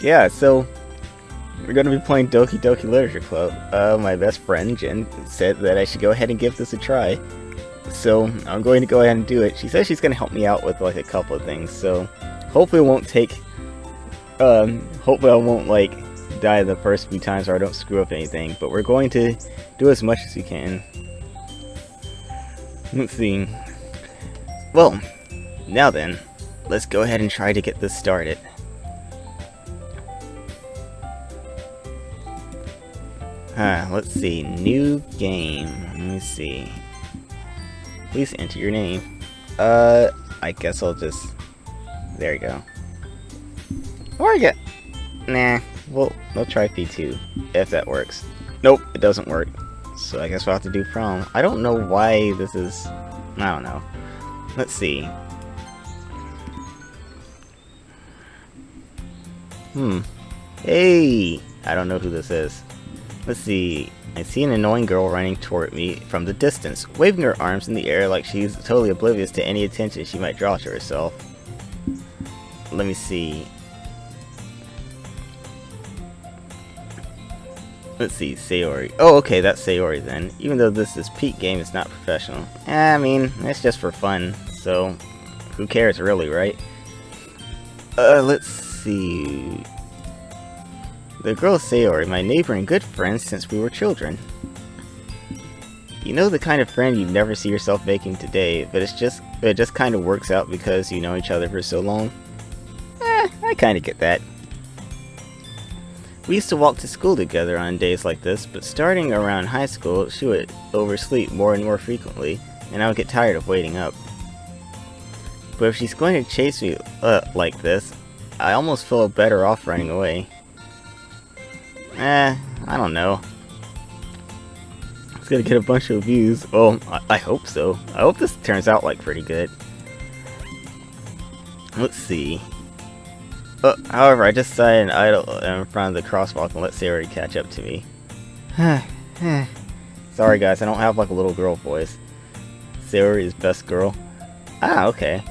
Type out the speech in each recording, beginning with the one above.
Yeah, so we're going to be playing Doki Doki Literature Club. My best friend Jen said that I should go ahead and give this a try. So I'm going to go ahead and do it. She says she's going to help me out with like a couple of things. So hopefully it won't take. Hopefully I won't like die the first few times or I don't screw up anything. But we're going to do as much as we can. Let's see. Well, now then, let's go ahead and try to get this started. Let's see. New game. Let me see. Please enter your name. I guess I'll just... There you go. Or I get... Nah, we'll try P2, if that works. Nope, it doesn't work. So I guess we'll have to do prom. I don't know why this is... I don't know. Let's see. Hey! I don't know who this is. Let's see. I see an annoying girl running toward me from the distance, waving her arms in the air like she's totally oblivious to any attention she might draw to herself. Let me see. Let's see, Sayori. Oh, okay, that's Sayori then. Even though this is peak game, it's not professional. I mean, it's just for fun, so who cares really, right? Let's see. The girl is Sayori, my neighbor and good friend since we were children. You know the kind of friend you'd never see yourself making today, but it just kind of works out because you know each other for so long? I kind of get that. We used to walk to school together on days like this, but starting around high school, she would oversleep more and more frequently, and I would get tired of waiting up. But if she's going to chase me like this, I almost feel better off running away. I don't know. It's gonna get a bunch of views. Well, I hope so. I hope this turns out like pretty good. Let's see. However, I just decided to idle in front of the crosswalk and let Sayori catch up to me. Sorry guys, I don't have like a little girl voice. Sayori is best girl. Okay.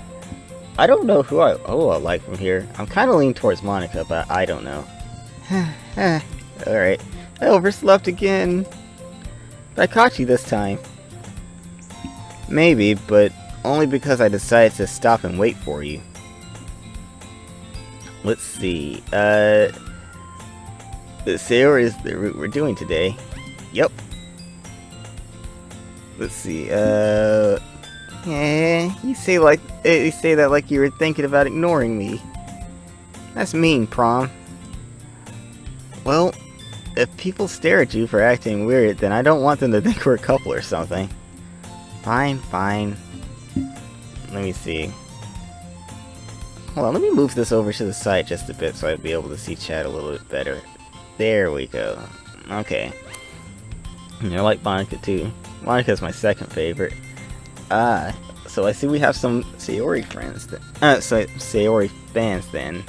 I don't know who I like from here. I'm kind of leaning towards Monica, but I don't know. Alright. I overslept again. But I caught you this time. Maybe, but only because I decided to stop and wait for you. Let's see. Sayori is the route we're doing today. Yep. Let's see. You say that like you were thinking about ignoring me. That's mean, Prom. Well, if people stare at you for acting weird, then I don't want them to think we're a couple or something. Fine, fine. Let me see. Hold on, let me move this over to the side just a bit so I'll be able to see chat a little bit better. There we go. Okay. I like Monica too. Monica's my second favorite. So I see we have some Sayori friends. Sayori fans then.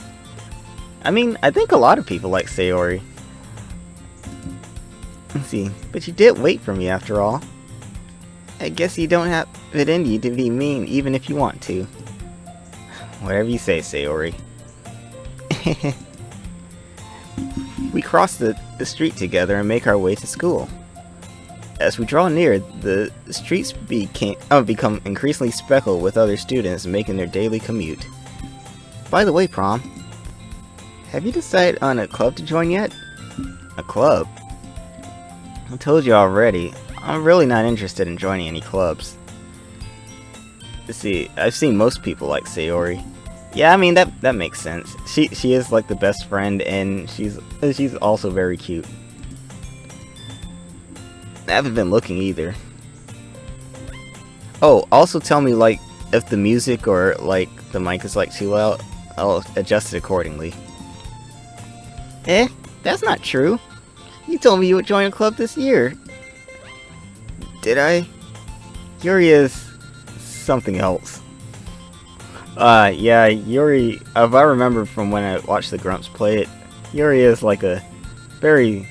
I mean, I think a lot of people like Sayori. Let's see, but you did wait for me after all. I guess you don't have it in you to be mean even if you want to. Whatever you say, Sayori. We cross the street together and make our way to school. As we draw near, the streets become increasingly speckled with other students making their daily commute. By the way, Prom, have you decided on a club to join yet? A club? I told you already, I'm really not interested in joining any clubs. See, I've seen most people like Sayori. Yeah, I mean that makes sense. She is like the best friend, and she's also very cute. I haven't been looking either. Oh, also tell me like if the music or like the mic is like too loud, I'll adjust it accordingly. That's not true. You told me you would join a club this year. Did I? Yuri is something else. Yeah, Yuri, if I remember from when I watched the Grumps play it, Yuri is like a very,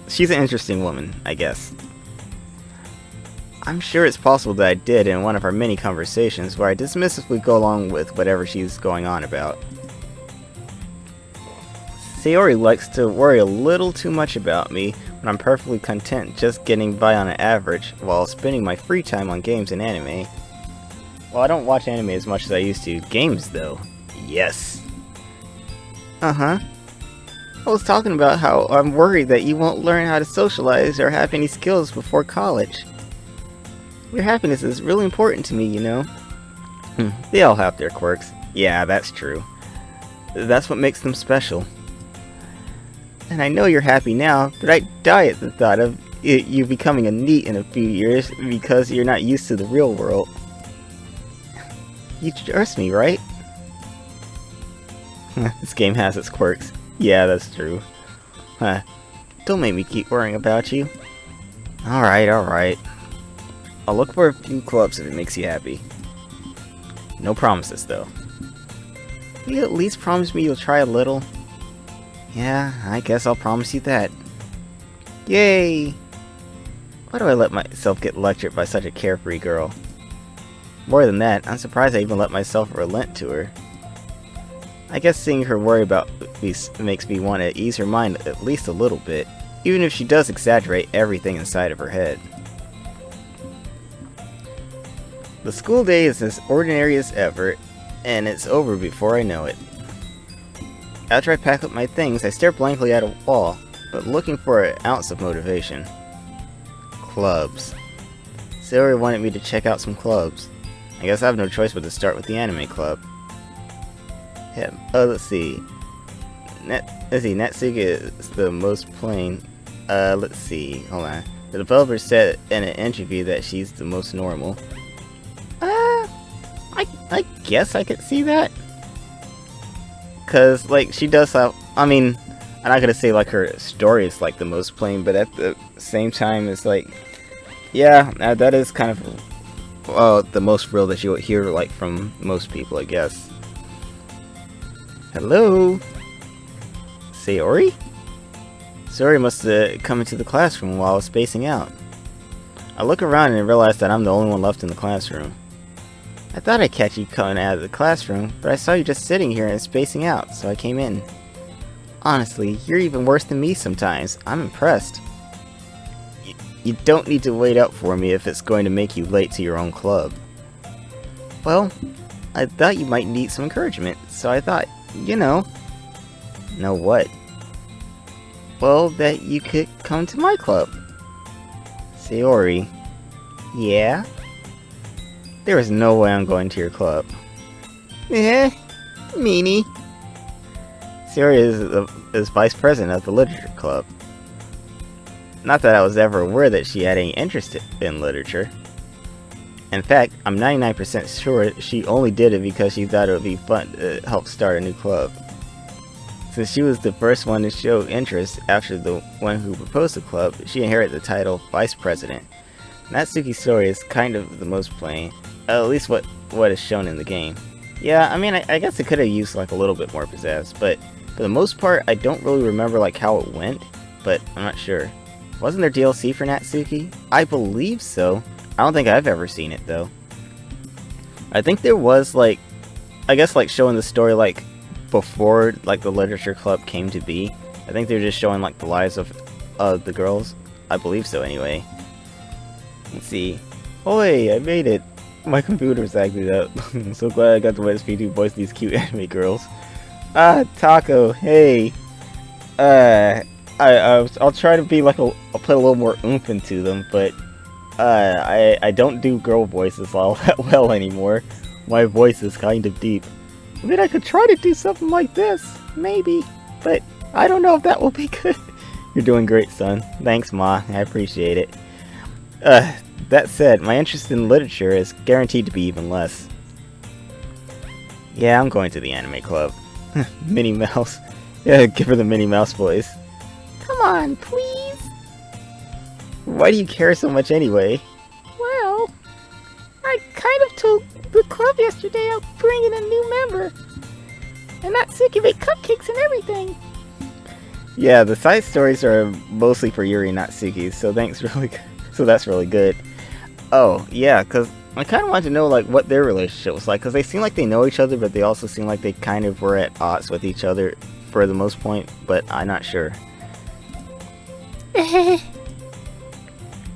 she's an interesting woman, I guess. I'm sure it's possible that I did in one of our many conversations where I dismissively go along with whatever she's going on about. Sayori likes to worry a little too much about me when I'm perfectly content just getting by on an average while spending my free time on games and anime. Well, I don't watch anime as much as I used to. Games, though. Yes. Uh-huh. I was talking about how I'm worried that you won't learn how to socialize or have any skills before college. Your happiness is really important to me, you know. They all have their quirks. Yeah, that's true. That's what makes them special. And I know you're happy now, but I die at the thought of you becoming a NEET in a few years because you're not used to the real world. You trust me, right? This game has its quirks. Yeah, that's true. Huh. Don't make me keep worrying about you. Alright, alright. I'll look for a few clubs if it makes you happy. No promises, though. Will you at least promise me you'll try a little? Yeah, I guess I'll promise you that. Yay! Why do I let myself get lectured by such a carefree girl? More than that, I'm surprised I even let myself relent to her. I guess seeing her worry about me makes me want to ease her mind at least a little bit, even if she does exaggerate everything inside of her head. The school day is as ordinary as ever, and it's over before I know it. After I pack up my things, I stare blankly at a wall, but looking for an ounce of motivation. Clubs. Sayori wanted me to check out some clubs. I guess I have no choice but to start with the anime club. Yeah, let's see. Natsuki is the most plain. Let's see. Hold on. The developer said in an interview that she's the most normal. I guess I could see that. Cause like she does have, I mean, I'm not gonna say like her story is like the most plain, but at the same time it's like, yeah, that is kind of the most real that you would hear like from most people, I guess. Hello? Sayori? Sayori must have come into the classroom while I was spacing out. I look around and realize that I'm the only one left in the classroom. I thought I'd catch you coming out of the classroom, but I saw you just sitting here and spacing out, so I came in. Honestly, you're even worse than me sometimes. I'm impressed. You don't need to wait up for me if it's going to make you late to your own club. Well, I thought you might need some encouragement, so I thought, you know. Know what? Well, that you could come to my club. Sayori. Yeah? There is no way I'm going to your club. Meanie. Sayori is vice president of the literature club. Not that I was ever aware that she had any interest in literature. In fact, I'm 99% sure she only did it because she thought it would be fun to help start a new club. Since she was the first one to show interest after the one who proposed the club, she inherited the title Vice President. Natsuki's story is kind of the most plain, at least what is shown in the game. Yeah, I mean, I guess it could have used like a little bit more pizzazz, but for the most part, I don't really remember like how it went, but I'm not sure. Wasn't there DLC for Natsuki? I believe so. I don't think I've ever seen it though. I think there was like, I guess like showing the story like before like the literature club came to be. I think they're just showing like the lives of the girls. I believe so anyway. Let's see. Oh hey, I made it. My computer's acted up. I'm so glad I got the SP to voice these cute anime girls. Taco, hey. I'll try to be like I'll put a little more oomph into them, but I don't do girl voices all that well anymore. My voice is kind of deep. I mean, I could try to do something like this, maybe, but I don't know if that will be good. You're doing great, son. Thanks, Ma. I appreciate it. That said, my interest in literature is guaranteed to be even less. Yeah, I'm going to the anime club. Minnie Mouse. Yeah, give her the Minnie Mouse voice. Come on, please. Why do you care so much anyway? Well, I kind of told the club yesterday I'll bring in a new member. And Natsuki made cupcakes and everything. Yeah, the side stories are mostly for Yuri and Natsuki, so that's really good. Oh, yeah, because I kind of want to know, like, what their relationship was like, because they seem like they know each other, but they also seem like they kind of were at odds with each other for the most point, but I'm not sure.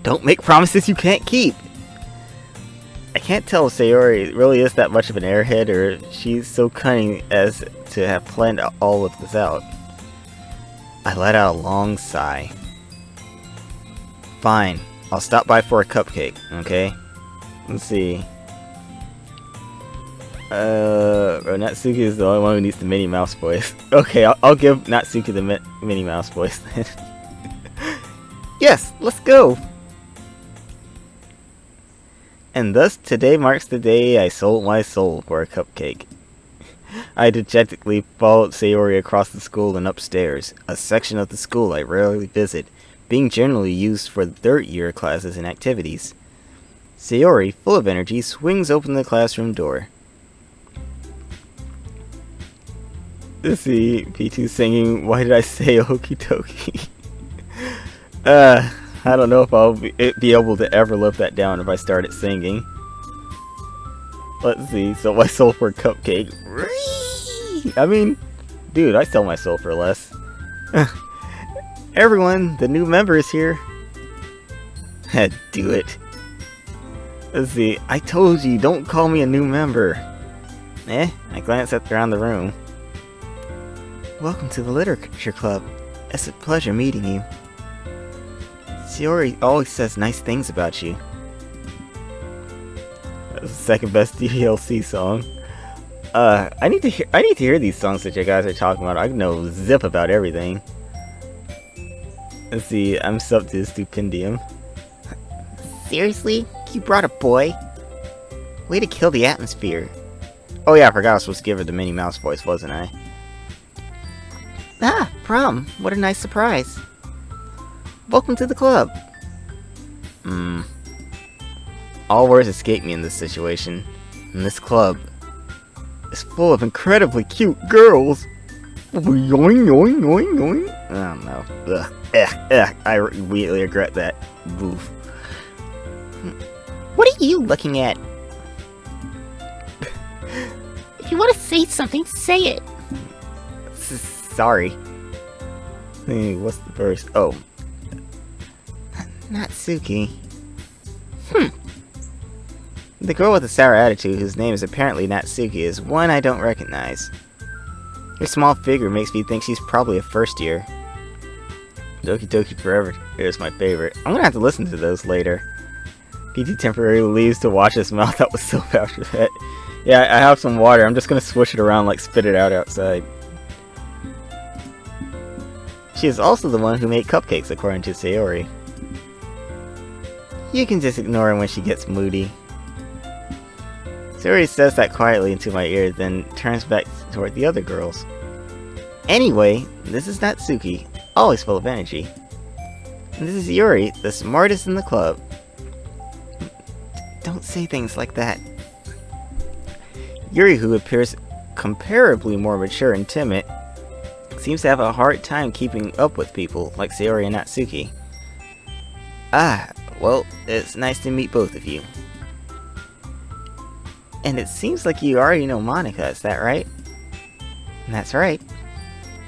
Don't make promises you can't keep! I can't tell if Sayori really is that much of an airhead, or she's so cunning as to have planned all of this out. I let out a long sigh. Fine, I'll stop by for a cupcake, okay? Let's see. Natsuki is the only one who needs the Minnie Mouse voice. Okay, I'll give Natsuki the Minnie Mouse voice then. Yes, let's go! And thus, today marks the day I sold my soul for a cupcake. I dejectedly followed Sayori across the school and upstairs, a section of the school I rarely visit, being generally used for third-year classes and activities. Sayori, full of energy, swings open the classroom door. Let's see, P2 singing, Why Did I Say Okie Doki? I don't know if I'll be able to ever live that down if I started singing. Let's see, sell my soul for a cupcake. I mean, dude, I sell my soul for less. Everyone, the new member is here. Do it. Let's see, I told you, don't call me a new member. I glance around the room. Welcome to the Literature Club. It's a pleasure meeting you. Sayori always says nice things about you. That's the second best DLC song. I need to hear these songs that you guys are talking about. I know zip about everything. Let's see, I'm sub to Stupendium. Seriously? You brought a boy? Way to kill the atmosphere. Oh yeah, I forgot I was supposed to give her the Minnie Mouse voice, wasn't I? Ah, prom. What a nice surprise. Welcome to the club. All words escape me in this situation. And this club is full of incredibly cute girls. Yoing, yoing, yoing, yoing. I don't know. Ugh. I immediately regret that. Oof. What are you looking at? If you want to say something, say it. Sorry. Hey, what's the verse? Oh. Natsuki. The girl with the sour attitude, whose name is apparently Natsuki, is one I don't recognize. Her small figure makes me think she's probably a first year. Doki Doki Forever is my favorite. I'm gonna have to listen to those later. PT temporarily leaves to wash his mouth. That was so after that. Yeah, I have some water. I'm just gonna swish it around like spit it out outside. She is also the one who made cupcakes, according to Sayori. You can just ignore her when she gets moody. Sayori says that quietly into my ear, then turns back toward the other girls. Anyway, this is Natsuki, always full of energy. And this is Yuri, the smartest in the club. Don't say things like that. Yuri, who appears comparably more mature and timid, seems to have a hard time keeping up with people like Sayori and Natsuki. Ah, well, it's nice to meet both of you. And it seems like you already know Monica, is that right? That's right.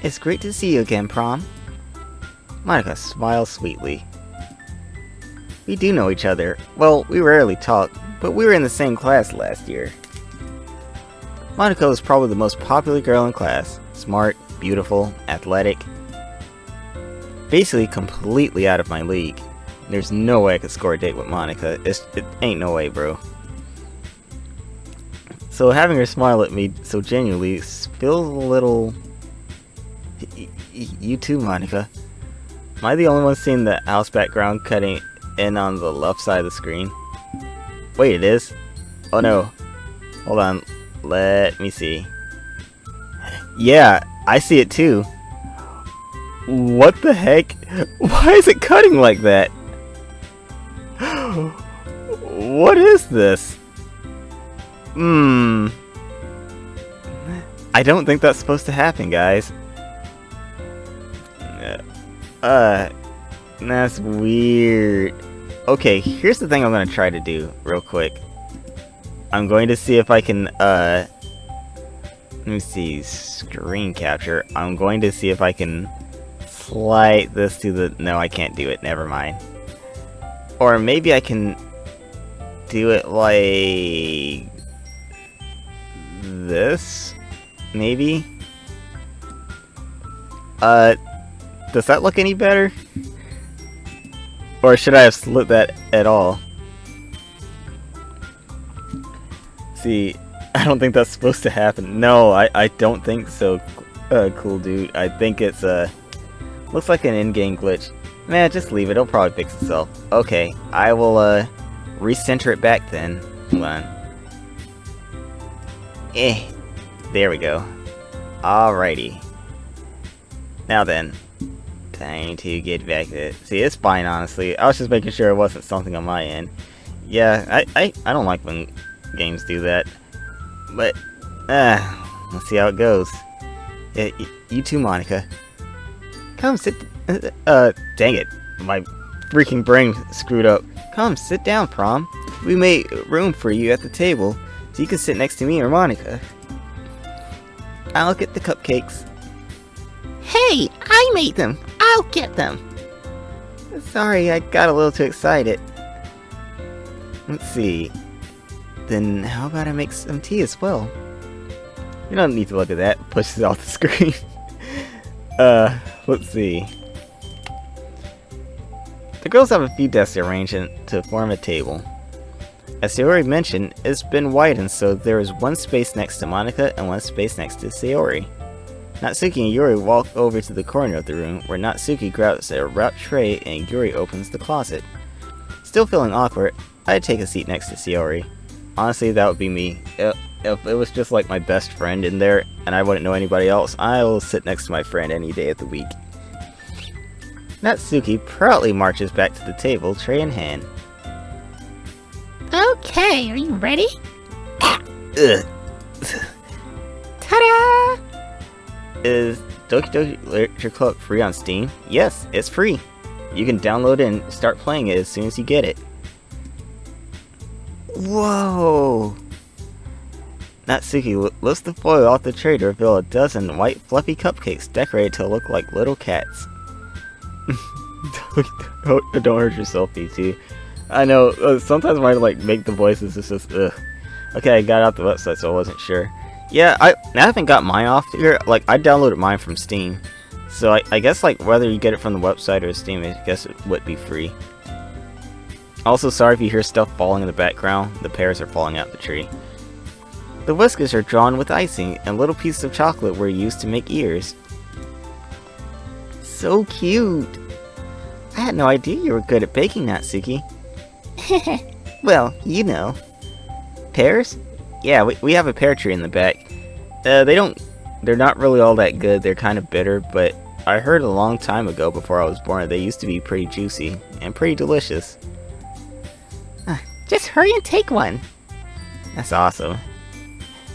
It's great to see you again, Prom. Monica smiles sweetly. We do know each other. Well, we rarely talk, but we were in the same class last year. Monica is probably the most popular girl in class. Smart, beautiful, athletic. Basically completely out of my league. There's no way I could score a date with Monica. It ain't no way, bro. So having her smile at me so genuinely feels a little... You too, Monica. Am I the only one seeing the house background cutting in on the left side of the screen? Wait, it is? Oh no. Hold on. Let me see. Yeah, I see it too. What the heck? Why is it cutting like that? What is this? I don't think that's supposed to happen, guys. That's weird. Okay, here's the thing I'm gonna try to do real quick. I'm going to see if I can, let me see, screen capture. I'm going to see if I can slide this to the, no, I can't do it, never mind. Or maybe I can do it like this, maybe? Does that look any better? Or should I have slid that at all? See, I don't think that's supposed to happen. No, I don't think so, cool dude. I think it's, looks like an in-game glitch. Man, just leave it. It'll probably fix itself. Okay, I will, recenter it back then. Hold on. There we go. Alrighty. Now then. Time to get back to it. See, it's fine, honestly. I was just making sure it wasn't something on my end. Yeah, I don't like when games do that. But, let's see how it goes. You too, Monica. Come sit, dang it. My freaking brain screwed up. Come, sit down, Prom. We made room for you at the table, so you can sit next to me or Monica. I'll get the cupcakes. Hey, I made them! I'll get them! Sorry, I got a little too excited. Let's see. Then how about I make some tea as well? You don't need to look at that. Pushes off the screen. Let's see. The girls have a few desks arranged to form a table. As Sayori mentioned, it's been widened so there is one space next to Monica and one space next to Sayori. Natsuki and Yuri walk over to the corner of the room where Natsuki grabs a wrapped tray and Yuri opens the closet. Still feeling awkward, I'd take a seat next to Sayori. Honestly, that would be me. If it was just like my best friend in there and I wouldn't know anybody else, I will sit next to my friend any day of the week. Natsuki proudly marches back to the table, tray in hand. Okay, are you ready? Ugh. Ta-da! Is Doki Doki Literature Club free on Steam? Yes, it's free. You can download it and start playing it as soon as you get it. Whoa! Natsuki lifts the foil off the tray to reveal a dozen white fluffy cupcakes decorated to look like little cats. Don't hurt yourself, PT. I know, sometimes when I like make the voices, it's just ugh. Okay, I got out the website so I wasn't sure. Yeah, I haven't got mine off here. Like, I downloaded mine from Steam. So I guess like whether you get it from the website or Steam, I guess it would be free. Also, sorry if you hear stuff falling in the background. The pears are falling out the tree. The whiskers are drawn with icing, and little pieces of chocolate were used to make ears. So cute! I had no idea you were good at baking, Natsuki. Well, you know. Pears? Yeah, we have a pear tree in the back. They're not really all that good, they're kind of bitter, but I heard a long time ago before I was born they used to be pretty juicy, and pretty delicious. Just hurry and take one. That's awesome.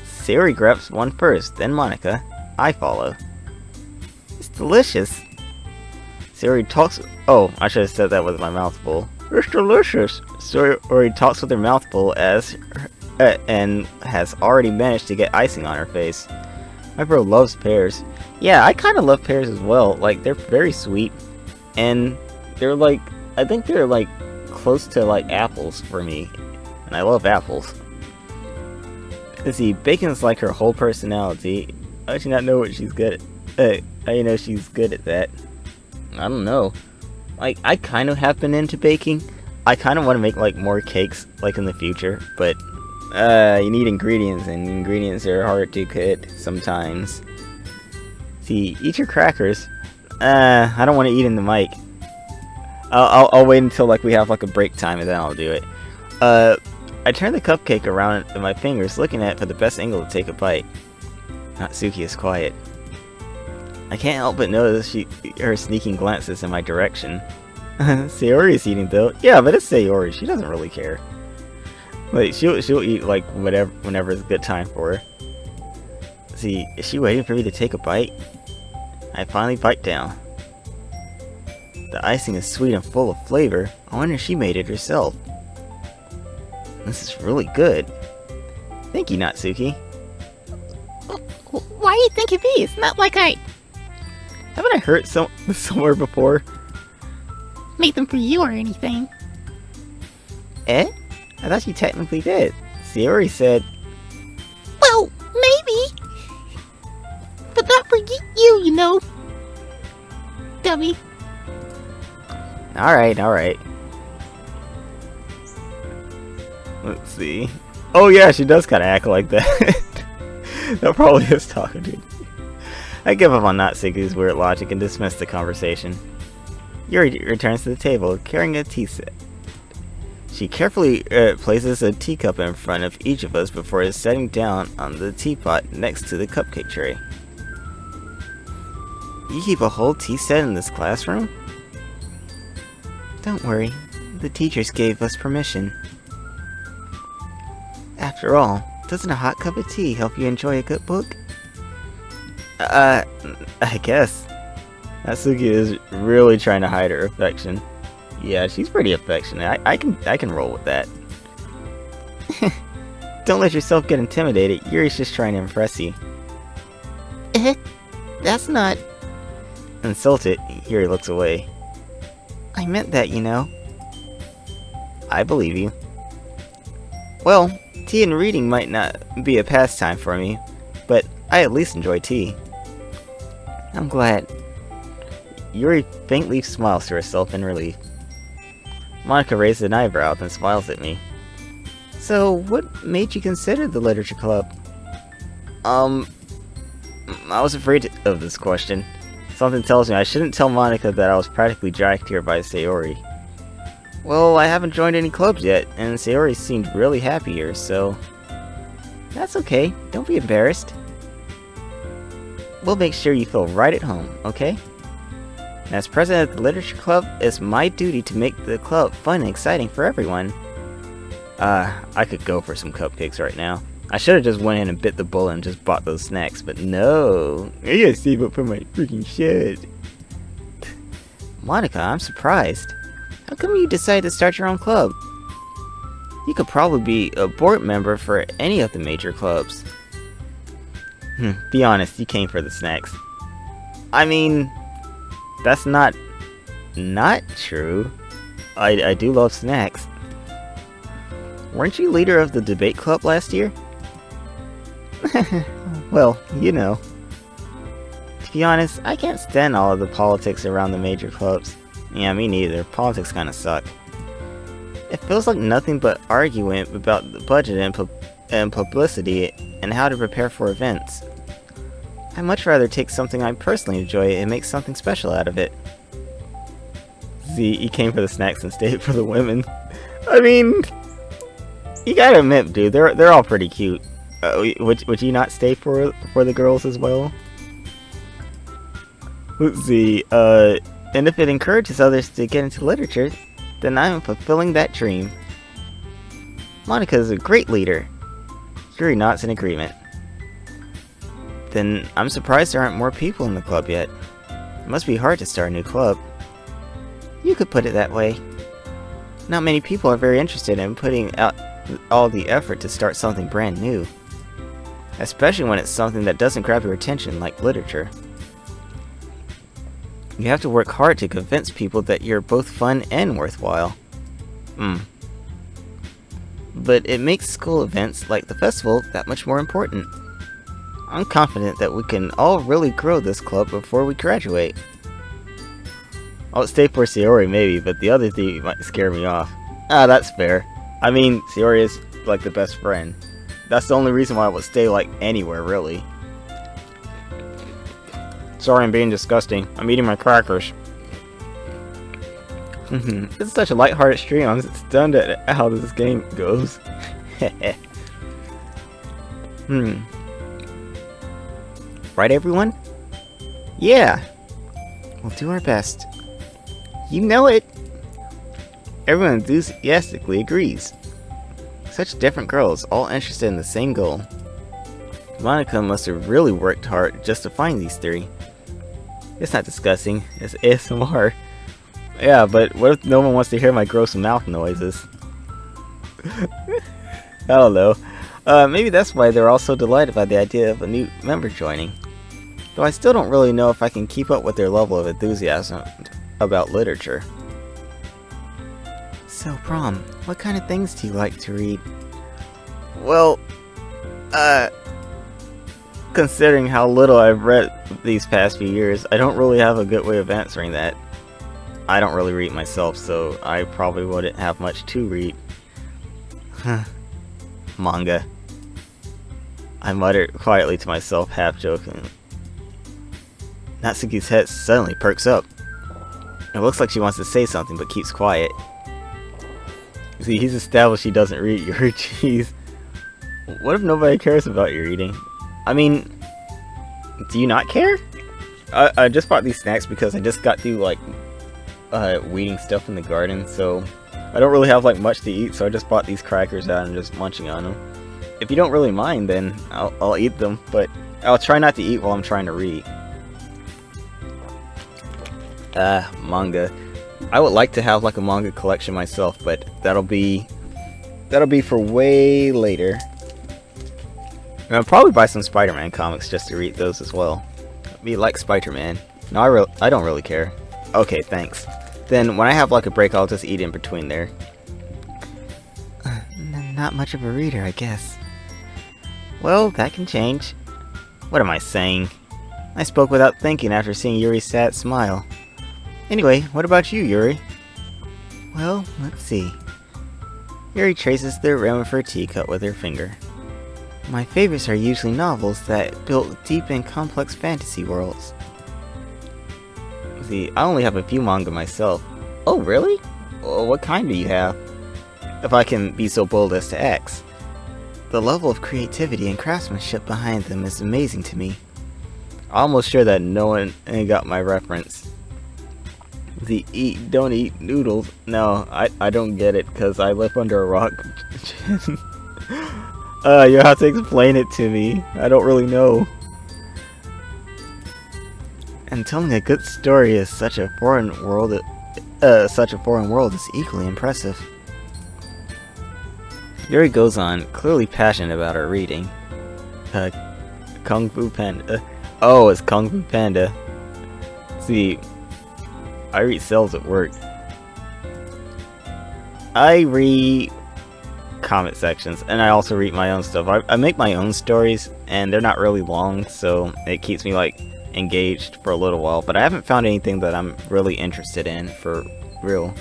Sayori grabs one first, then Monica. I follow. It's delicious. Sayori talks. Oh, I should have said that with my mouth full. It's delicious. Sayori talks with her mouth full and has already managed to get icing on her face. My bro loves pears. Yeah, I kind of love pears as well. Like, they're very sweet, and they're like, I think they're like close to like apples for me, and I love apples. Let's see, bacon's like her whole personality. How does she not know what she's good at? How do you know she's good at that? I don't know. Like, I kind of have been into baking. I kind of want to make like more cakes like in the future, but you need ingredients, and ingredients are hard to get sometimes. See, eat your crackers. I don't want to eat in the mic. I'll wait until like we have like a break time and then I'll do it. I turn the cupcake around in my fingers, looking at it for the best angle to take a bite. Natsuki is quiet. I can't help but notice her sneaking glances in my direction. Sayori is eating though. Yeah, but it's Sayori. She doesn't really care. Like, she'll eat like whenever is a good time for her. See, is she waiting for me to take a bite? I finally bite down. The icing is sweet and full of flavor. I wonder if she made it herself. This is really good. Thank you, Natsuki. Why do you think it be? It's not like I Haven't I heard somewhere before? made them for you or anything. Eh? I thought you technically did. Sayori said, Well, maybe. But not for you, you know. Dummy. Alright. Let's see. Oh yeah, she does kind of act like that. That probably is talking to me. I give up on Natsuki's weird logic and dismiss the conversation. Yuri returns to the table, carrying a tea set. She carefully places a teacup in front of each of us before setting down on the teapot next to the cupcake tray. You keep a whole tea set in this classroom? Don't worry, the teachers gave us permission. After all, doesn't a hot cup of tea help you enjoy a good book? I guess. Natsuki is really trying to hide her affection. Yeah, she's pretty affectionate. I can roll with that. Don't let yourself get intimidated. Yuri's just trying to impress you. That's not... Insulted, Yuri looks away. I meant that, you know. I believe you. Well, tea and reading might not be a pastime for me, but I at least enjoy tea. I'm glad. Yuri faintly smiles to herself in relief. Monica raises an eyebrow and smiles at me. So, what made you consider the literature club? I was afraid of this question. Something tells me I shouldn't tell Monica that I was practically dragged here by Sayori. Well, I haven't joined any clubs yet, and Sayori seemed really happy here, so... That's okay, don't be embarrassed. We'll make sure you feel right at home, okay? And as president of the Literature Club, it's my duty to make the club fun and exciting for everyone. I could go for some cupcakes right now. I should have just went in and bit the bullet and just bought those snacks, but no. I gotta save up for my freaking shit. Monica, I'm surprised. How come you decided to start your own club? You could probably be a board member for any of the major clubs. Be honest, you came for the snacks. I mean, that's not true. I do love snacks. Weren't you leader of the debate club last year? Well, you know. To be honest, I can't stand all of the politics around the major clubs. Yeah, me neither. Politics kinda suck. It feels like nothing but arguing about the budget and publicity and how to prepare for events. I'd much rather take something I personally enjoy and make something special out of it. See, he came for the snacks and stayed for the women. I mean, you gotta admit, dude, they're all pretty cute. Would you not stay for the girls as well? Let's see. And if it encourages others to get into literature, then I'm fulfilling that dream. Monica is a great leader. Yuri nods in agreement. Then I'm surprised there aren't more people in the club yet. It must be hard to start a new club. You could put it that way. Not many people are very interested in putting out all the effort to start something brand new. Especially when it's something that doesn't grab your attention like literature. You have to work hard to convince people that you're both fun and worthwhile. But it makes school events like the festival that much more important. I'm confident that we can all really grow this club before we graduate. I'll stay for Sayori maybe, but the other three might scare me off. That's fair. I mean, Sayori is like the best friend. That's the only reason why I would stay like anywhere, really. Sorry I'm being disgusting. I'm eating my crackers. It's such a lighthearted stream. I'm stunned at how this game goes. Right, everyone? Yeah. We'll do our best. You know it. Everyone enthusiastically agrees. Such different girls, all interested in the same goal. Monica must have really worked hard just to find these three. It's not disgusting, it's ASMR. Yeah, but what if no one wants to hear my gross mouth noises? I don't know. Maybe that's why they're all so delighted by the idea of a new member joining. Though I still don't really know if I can keep up with their level of enthusiasm about literature. So, Prom, what kind of things do you like to read? Well, considering how little I've read these past few years, I don't really have a good way of answering that. I don't really read myself, so I probably wouldn't have much to read. Manga. I muttered quietly to myself, half joking. Natsuki's head suddenly perks up. It looks like she wants to say something, but keeps quiet. See, he's established he doesn't read your cheese. What if nobody cares about your eating? I mean, do you not care? I just bought these snacks because I just got through, like, weeding stuff in the garden, so I don't really have, like, much to eat, so I just bought these crackers out and just munching on them. If you don't really mind, then I'll eat them, but I'll try not to eat while I'm trying to read. Manga. I would like to have like a manga collection myself, but that'll be for way later. And I'll probably buy some Spider-Man comics just to read those as well. Me like Spider-Man. No, I don't really care. Okay, thanks. Then when I have like a break, I'll just eat in between there. Not much of a reader, I guess. Well, that can change. What am I saying? I spoke without thinking after seeing Yuri's sad smile. Anyway, what about you, Yuri? Well, let's see. Yuri traces the rim of her teacup with her finger. My favorites are usually novels that build deep and complex fantasy worlds. See, I only have a few manga myself. Oh, really? Well, what kind do you have? If I can be so bold as to ask. The level of creativity and craftsmanship behind them is amazing to me. I'm almost sure that no one got my reference. The don't eat noodles. No, I don't get it because I live under a rock. You'll have to explain it to me. I don't really know. And telling a good story is such a foreign world is equally impressive. Yuri goes on, clearly passionate about her reading. Kung Fu Panda. Oh, it's Kung Fu Panda. See, I read sales at work. I read comment sections, and I also read my own stuff. I make my own stories, and they're not really long, so it keeps me like engaged for a little while. But I haven't found anything that I'm really interested in for real.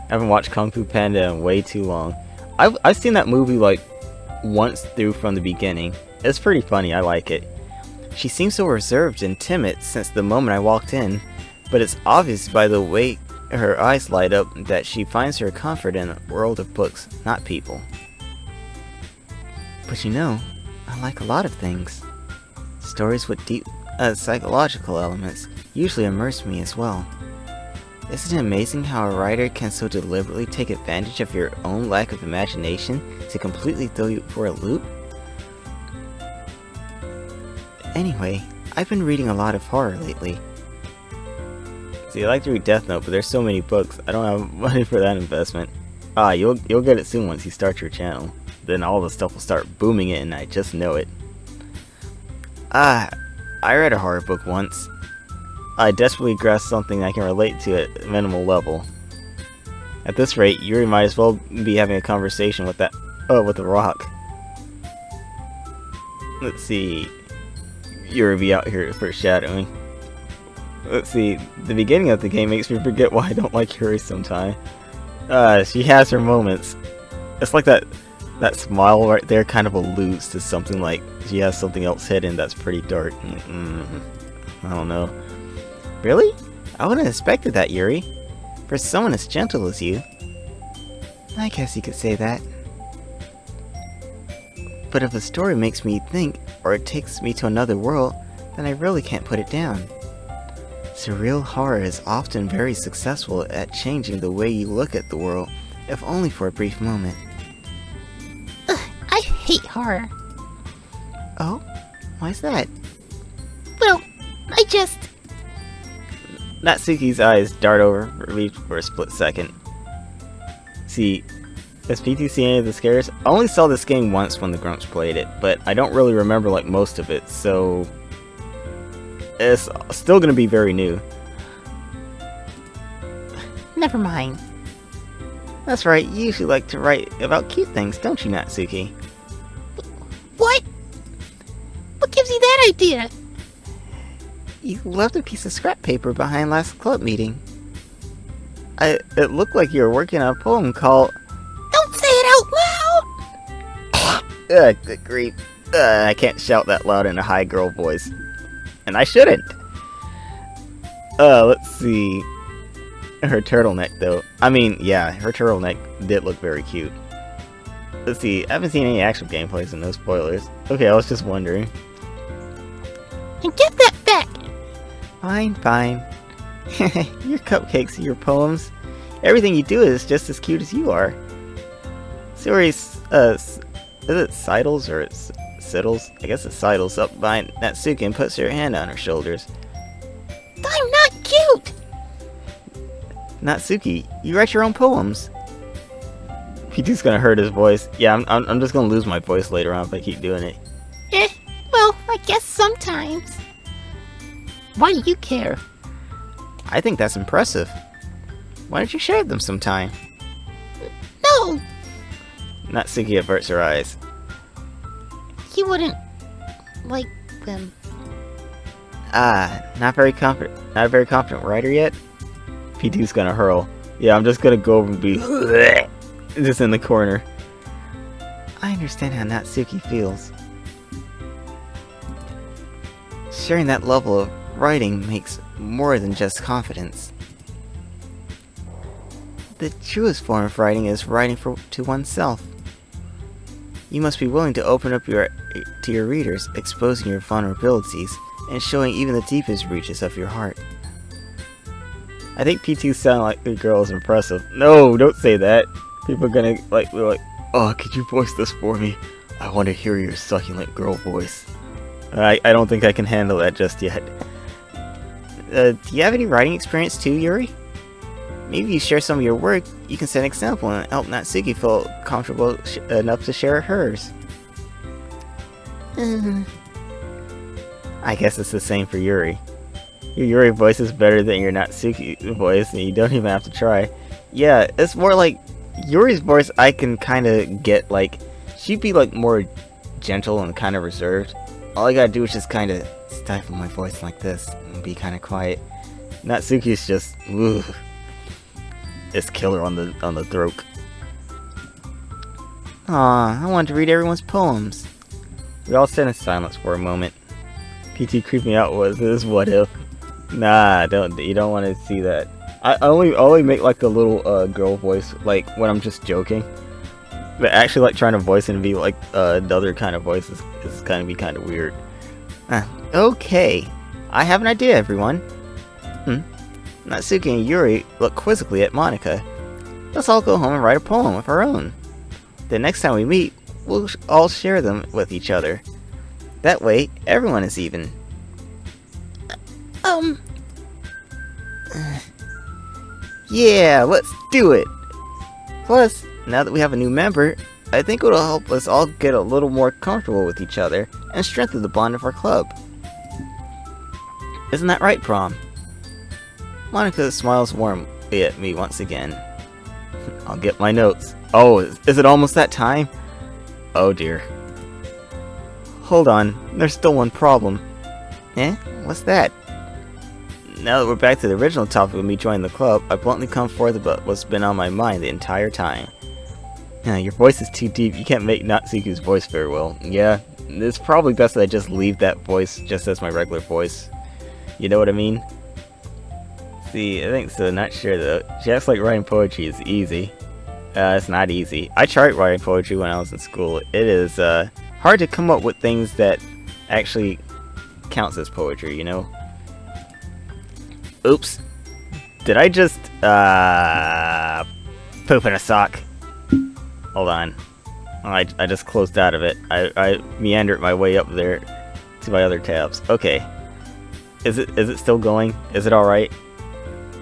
I haven't watched Kung Fu Panda in way too long. I've seen that movie like once through from the beginning. It's pretty funny. I like it. She seems so reserved and timid since the moment I walked in, but it's obvious by the way her eyes light up that she finds her comfort in a world of books, not people. But you know, I like a lot of things. Stories with deep psychological elements usually immerse me as well. Isn't it amazing how a writer can so deliberately take advantage of your own lack of imagination to completely throw you for a loop? Anyway, I've been reading a lot of horror lately. See, I like to read Death Note, but there's so many books, I don't have money for that investment. You'll get it soon once you start your channel. Then all the stuff will start booming in, and I just know it. I read a horror book once. I desperately grasped something I can relate to at a minimal level. At this rate, Yuri might as well be having a conversation with that, with the rock. Let's see. Yuri be out here foreshadowing. Let's see. The beginning of the game makes me forget why I don't like Yuri sometimes. She has her moments. It's like that smile right there kind of alludes to something like she has something else hidden that's pretty dark. I don't know. Really? I wouldn't have expected that, Yuri. For someone as gentle as you. I guess you could say that. But if a story makes me think, or it takes me to another world, then I really can't put it down. Surreal horror is often very successful at changing the way you look at the world, if only for a brief moment. I hate horror. Oh? Why's that? Well, I just... Natsuki's eyes dart over me for a split second. See, has P2 seen any of the scares? I only saw this game once when the Grumps played it, but I don't really remember like most of it, so it's still gonna be very new. Never mind. That's right, you usually like to write about cute things, don't you, Natsuki? What? What gives you that idea? You left a piece of scrap paper behind last club meeting. It looked like you were working on a poem called... Don't say it out loud! Good grief. I can't shout that loud in a high girl voice. And I shouldn't. Let's see. Her turtleneck, though. I mean, yeah, her turtleneck did look very cute. Let's see. I haven't seen any actual gameplay, so no spoilers. Okay, I was just wondering. And get that back! Fine, fine. Your cupcakes, your poems. Everything you do is just as cute as you are. Series, is it Sidles or it's Siddles? I guess it's Sidles up behind Natsuki and puts her hand on her shoulders. I'm not cute! Natsuki, you write your own poems. P2's gonna hurt his voice. Yeah, I'm just gonna lose my voice later on if I keep doing it. Well, I guess sometimes. Why do you care? I think that's impressive. Why don't you share them sometime? No! Natsuki averts her eyes. You wouldn't like them. Not a very confident writer yet? P2's gonna hurl. Yeah, I'm just gonna go over and be just in the corner. I understand how Natsuki feels. Sharing that level of writing makes more than just confidence. The truest form of writing is writing to oneself. You must be willing to open up to your readers, exposing your vulnerabilities, and showing even the deepest reaches of your heart. I think P2 sound like the girl is impressive. No, don't say that. People are gonna be like, oh, could you voice this for me? I want to hear your succulent girl voice. I don't think I can handle that just yet. Do you have any writing experience too, Yuri? Maybe you share some of your work, you can set an example and help Natsuki feel comfortable enough to share hers. I guess it's the same for Yuri. Your Yuri voice is better than your Natsuki voice, and you don't even have to try. Yeah, it's more like Yuri's voice I can kind of get, like, she'd be like more gentle and kind of reserved. All I gotta do is just kind of stifle my voice like this and be kind of quiet. Natsuki's just, ooh, it's killer on the throat. Aw, I wanted to read everyone's poems. We all sat in silence for a moment. PT creeped me out with this what if. Nah, you don't want to see that. I only make like the little girl voice like when I'm just joking. But actually like trying to voice it and be like another kind of voice is kind of weird. Okay, I have an idea, everyone. Natsuki and Yuri look quizzically at Monika. Let's all go home and write a poem of our own. The next time we meet, we'll all share them with each other. That way, everyone is even. Yeah, let's do it! Plus, now that we have a new member, I think it'll help us all get a little more comfortable with each other and strengthen the bond of our club. Isn't that right, Prom? Monika smiles warmly at me once again. I'll get my notes. Oh, is it almost that time? Oh dear. Hold on, there's still one problem. What's that? Now that we're back to the original topic of me joining the club, I bluntly come forth about what's been on my mind the entire time. Your voice is too deep, you can't make Natsuki's voice very well. Yeah, it's probably best that I just leave that voice just as my regular voice. You know what I mean? See, I think so, not sure though. She acts like writing poetry is easy. It's not easy. I tried writing poetry when I was in school. It is hard to come up with things that actually counts as poetry, you know? Oops. Did I just poop in a sock? Hold on. I just closed out of it. I meandered my way up there to my other tabs. Okay. Is it still going? Is it alright?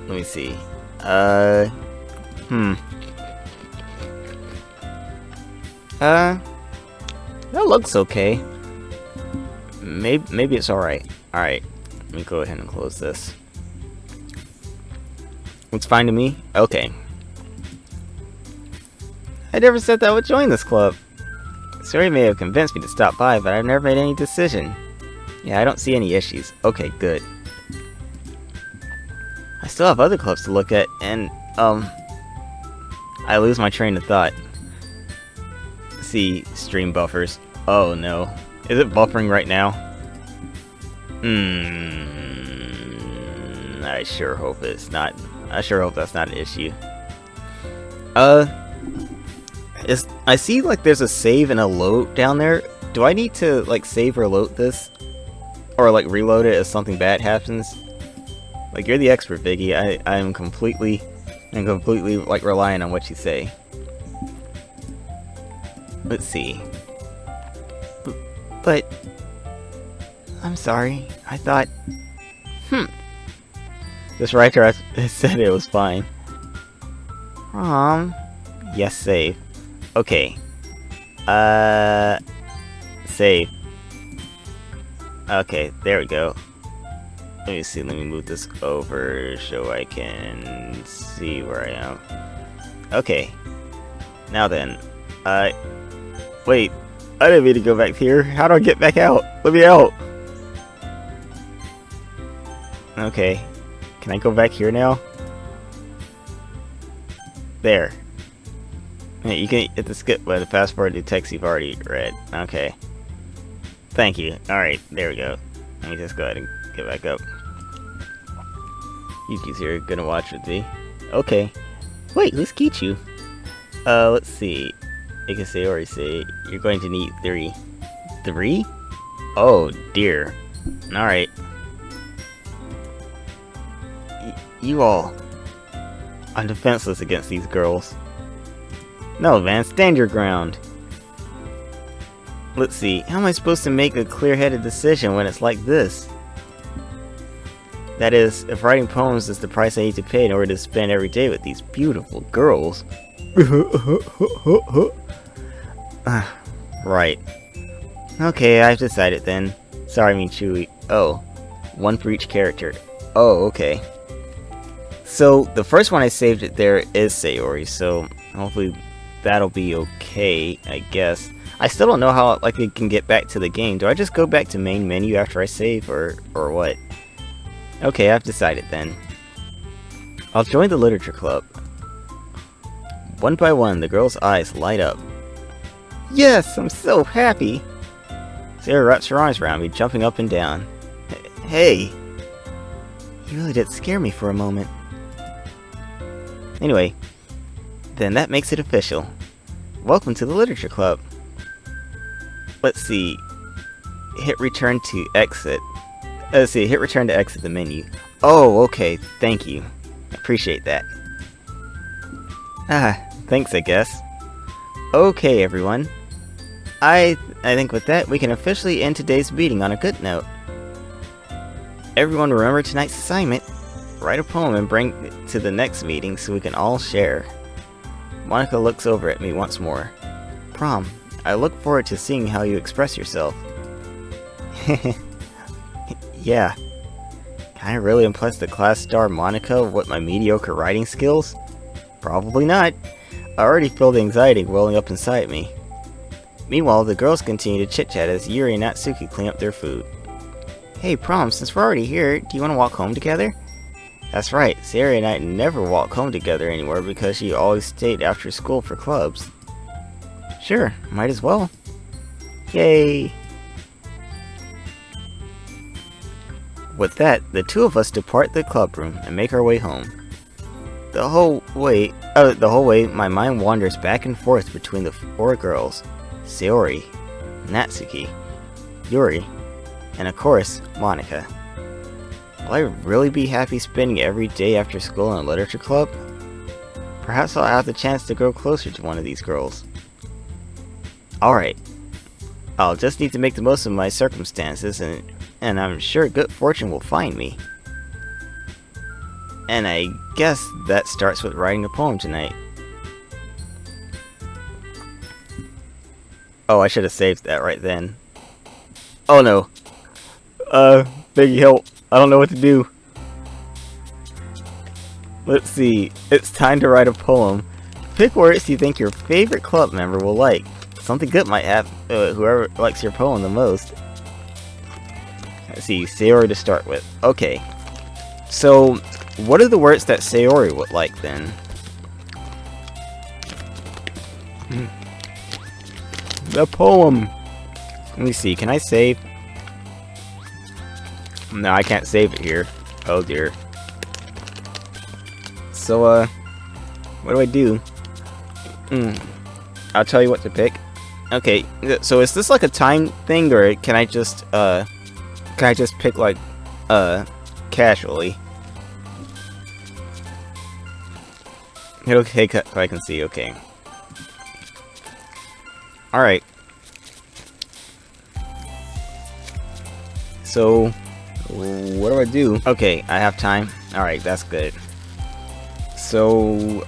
Let me see. That looks okay. Maybe it's alright. Alright, let me go ahead and close this. It's fine to me? Okay. I never said that I would join this club. Suri may have convinced me to stop by, but I've never made any decision. Yeah, I don't see any issues. Okay, good. I still have other clubs to look at, and, I lose my train of thought. See, stream buffers. Oh no. Is it buffering right now? I sure hope it's not. I sure hope that's not an issue. I see like there's a save and a load down there. Do I need to like save or load this? Or like reload it if something bad happens? Like, you're the expert, Viggy. I'm completely like relying on what you say. Let's see. But I'm sorry. I thought this writer said it was fine. Yes, save. Okay. Save. Okay, there we go. Let me see, let me move this over so I can see where I am. Okay. Now then. Wait. I didn't mean to go back here. How do I get back out? Let me out! Okay. Can I go back here now? There. You can hit the skip when the passport detects you've already read. Okay. Thank you. Alright, there we go. Let me just go ahead and get back up. Yuki's here, gonna watch with me. Okay. Wait, who's Kichu? Let's see. Ikase say you're going to need 3. 3? Oh dear. Alright. You all. I'm defenseless against these girls. No, man, stand your ground. Let's see, how am I supposed to make a clear-headed decision when it's like this? That is, if writing poems is the price I need to pay in order to spend every day with these beautiful girls. Right. Okay, I've decided then. Sorry, I mean Chewy. Oh, 1 for each character. Oh, okay. So, the first one I saved it there is Sayori, so hopefully that'll be okay, I guess. I still don't know how like I can get back to the game. Do I just go back to main menu after I save, or what? Okay, I've decided then. I'll join the literature club. One by one, the girl's eyes light up. Yes, I'm so happy! Sarah wraps her arms around me, jumping up and down. Hey! You really did scare me for a moment. Anyway, then that makes it official. Welcome to the literature club. Let's see. Hit return to exit. Let's see, hit return to exit the menu. Oh, okay, thank you. Appreciate that. Thanks, I guess. Okay, everyone. I think with that, we can officially end today's meeting on a good note. Everyone remember tonight's assignment. Write a poem and bring it to the next meeting so we can all share. Monica looks over at me once more. Prom, I look forward to seeing how you express yourself. Yeah. Can I really impress the class star Monica with my mediocre writing skills? Probably not. I already feel the anxiety welling up inside me. Meanwhile, the girls continue to chit-chat as Yuri and Natsuki clean up their food. Hey Prom, since we're already here, do you want to walk home together? That's right, Sayori and I never walk home together anymore because she always stayed after school for clubs. Sure, might as well. Yay! With that, the two of us depart the club room and make our way home. The whole way, my mind wanders back and forth between the 4 girls. Sayori, Natsuki, Yuri, and of course, Monica. Will I really be happy spending every day after school in a literature club? Perhaps I'll have the chance to grow closer to one of these girls. Alright. I'll just need to make the most of my circumstances, and I'm sure good fortune will find me. And I guess that starts with writing a poem tonight. Oh, I should have saved that right then. Oh no. Viggy, help. I don't know what to do. Let's see. It's time to write a poem. Pick words you think your favorite club member will like. Something good might have whoever likes your poem the most. Let's see. Sayori to start with. Okay. So, what are the words that Sayori would like then? The poem. Let me see. Can I save? No, I can't save it here. Oh dear. So, what do I do? I'll tell you what to pick. Okay, so is this like a time thing, or can I just pick like, casually? Okay, I can see, okay. Alright. So, what do I do? Okay, I have time. Alright, that's good. So,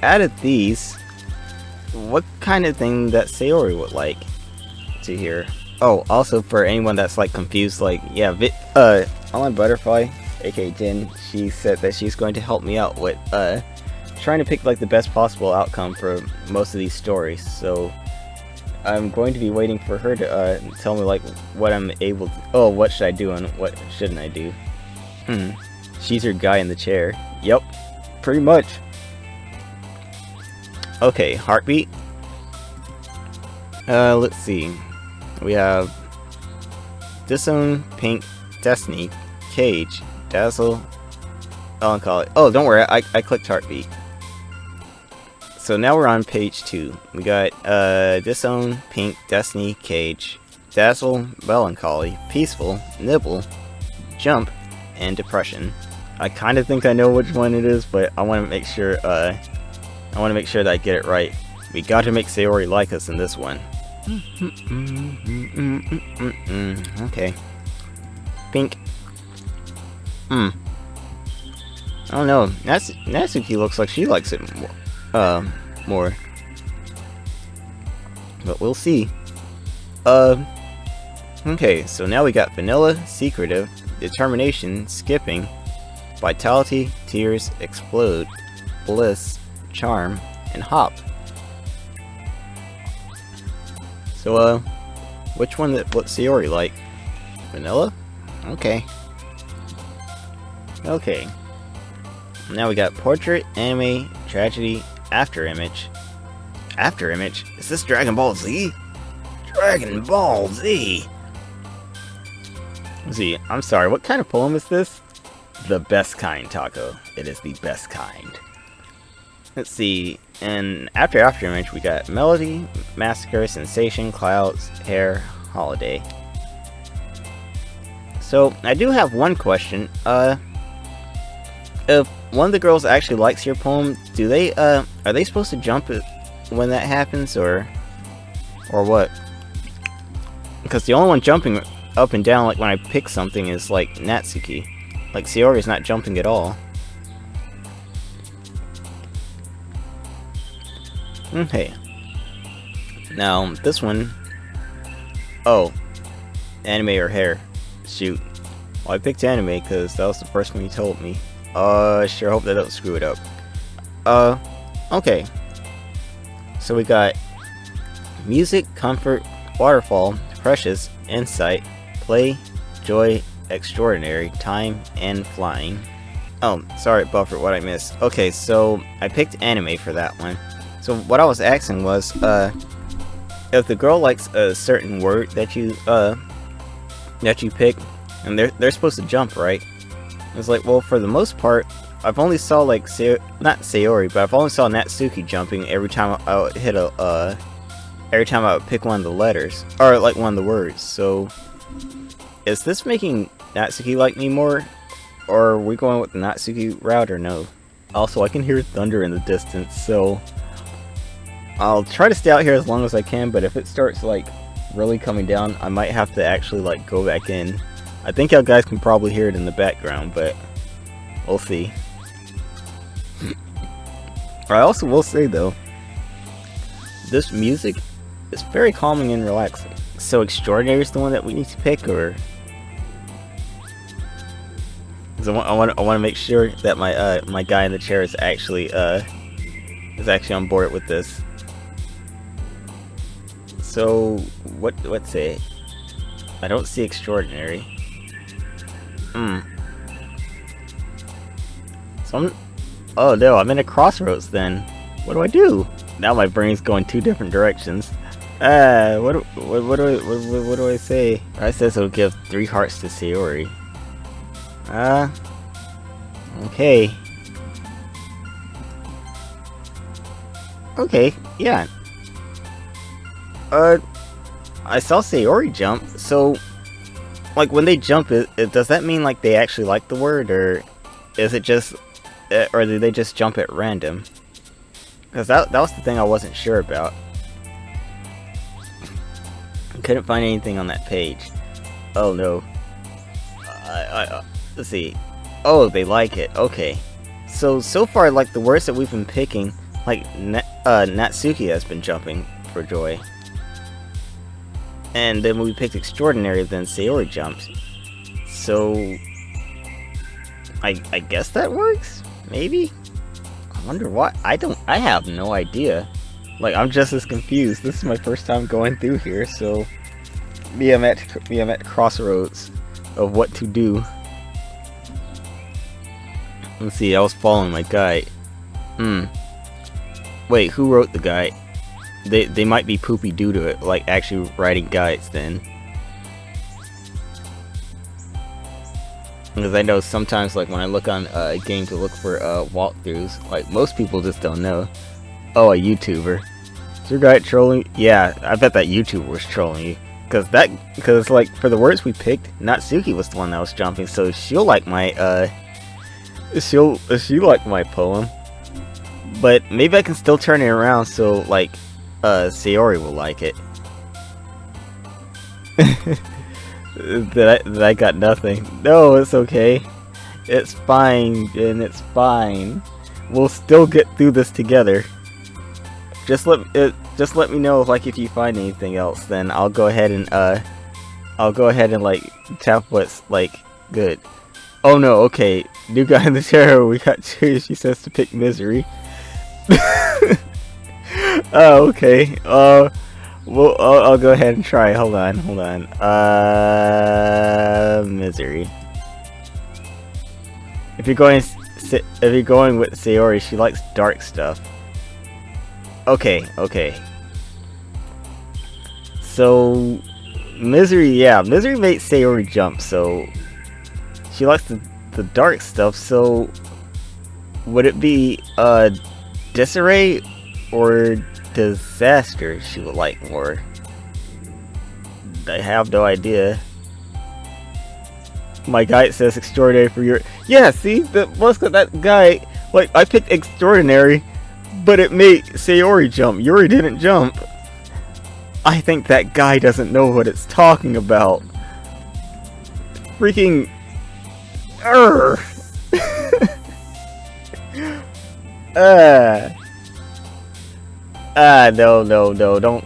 out of these, what kind of thing that Sayori would like to hear? Oh, also for anyone that's like confused, like, yeah, Online Butterfly, aka Jin, she said that she's going to help me out with, trying to pick like the best possible outcome for most of these stories. So, I'm going to be waiting for her to, tell me like what I'm able to, oh, what should I do and what shouldn't I do. She's your guy in the chair. Yep. Pretty much. Okay, heartbeat. Let's see. We have Disown, Pink, Destiny, Cage, Dazzle, Melancholy. Oh, don't worry, I clicked heartbeat. So now we're on page 2. We got Disown, Pink, Destiny, Cage, Dazzle, Melancholy, Peaceful, Nibble, Jump, and Depression. I kind of think I know which one it is, but I want to make sure that I get it right. We got to make Sayori like us in this one. Okay. Pink. I don't know. Natsuki looks like she likes it more. But we'll see. Okay, so now we got Vanilla, Secretive, Determination, Skipping, Vitality, Tears, Explode, Bliss, Charm, and Hop. So, which one what's Sayori like? Vanilla? Okay. Okay. Now we got Portrait, Anime, Tragedy, After Image. After Image? Is this Dragon Ball Z? Dragon Ball Z! Z, I'm sorry, what kind of poem is this? The best kind, Taco. It is the best kind. Let's see, and after Image we got Melody, Massacre, Sensation, Clouds, Hair, Holiday. So, I do have one question. If one of the girls actually likes your poem, do they, are they supposed to jump it when that happens, or what? Because the only one jumping up and down, like when I pick something, is like Natsuki. Like Sayori's not jumping at all. Okay. Now, this one... Oh. Anime or hair. Shoot. Well, I picked anime because that was the first one you told me. Sure hope that don't screw it up. Okay. So we got Music, Comfort, Waterfall, Precious, Insight, Play, Joy, Extraordinary, Time, and Flying. Oh, sorry, Buffer, what I missed. Okay, so I picked anime for that one. So what I was asking was, if the girl likes a certain word that you pick, and they're supposed to jump, right? It's like, well, for the most part, I've only saw like not Sayori, but I've only saw Natsuki jumping every time I would hit every time I would pick one of the letters, or like one of the words. So, is this making Natsuki like me more, or are we going with the Natsuki route, or no? Also, I can hear thunder in the distance, so I'll try to stay out here as long as I can, but if it starts like really coming down, I might have to actually like go back in. I think you guys can probably hear it in the background, but we'll see. I also will say though, this music is very calming and relaxing. So Extraordinary is the one that we need to pick, or? Because I want to make sure that my guy in the chair is actually on board with this. So what's it? I don't see Extraordinary. So oh no, I'm in a crossroads then. What do I do? Now my brain's going two different directions. What do I say? I says it'll give 3 hearts to Sayori. Okay. Okay, yeah. I saw Sayori jump, so like when they jump, does that mean like they actually like the word, or is it just, or do they just jump at random? Because that was the thing I wasn't sure about. Couldn't find anything on that page. Oh no. Let's see. Oh, they like it. Okay. So far, like the words that we've been picking, like Natsuki has been jumping for joy. And then when we picked Extraordinary, then Sayori jumped. So I guess that works? Maybe? I wonder why. I have no idea. Like, I'm just as confused. This is my first time going through here, so I'm at crossroads of what to do. Let's see, I was following my guide. Wait, who wrote the guide? They might be poopy due to it, like actually writing guides then. Because I know sometimes, like when I look on a game to look for walkthroughs, like most people just don't know. Oh, a YouTuber. Is your guy trolling? Yeah, I bet that YouTuber was trolling you. Because like for the words we picked, Natsuki was the one that was jumping, so she'll like my she'll like my poem. But maybe I can still turn it around so like Sayori will like it. that I got nothing. No, it's okay. It's fine, and it's fine. We'll still get through this together. Just let me know if you find anything else. Then I'll go ahead and like tap what's like good. Oh no, okay. New guy in the chair. We got two. She says to pick Misery. Oh, okay. Well, I'll go ahead and try. Hold on. Misery. If you're going with Sayori, she likes dark stuff. Okay. So, Misery made Sayori jump, so she likes the dark stuff, so would it be, Disarray or Disaster she would like more? I have no idea. My guide says Extraordinary for your... Yeah, see? That guy... Like, I picked Extraordinary, but it made Sayori jump. Yuri didn't jump. I think that guy doesn't know what it's talking about. Freaking... No,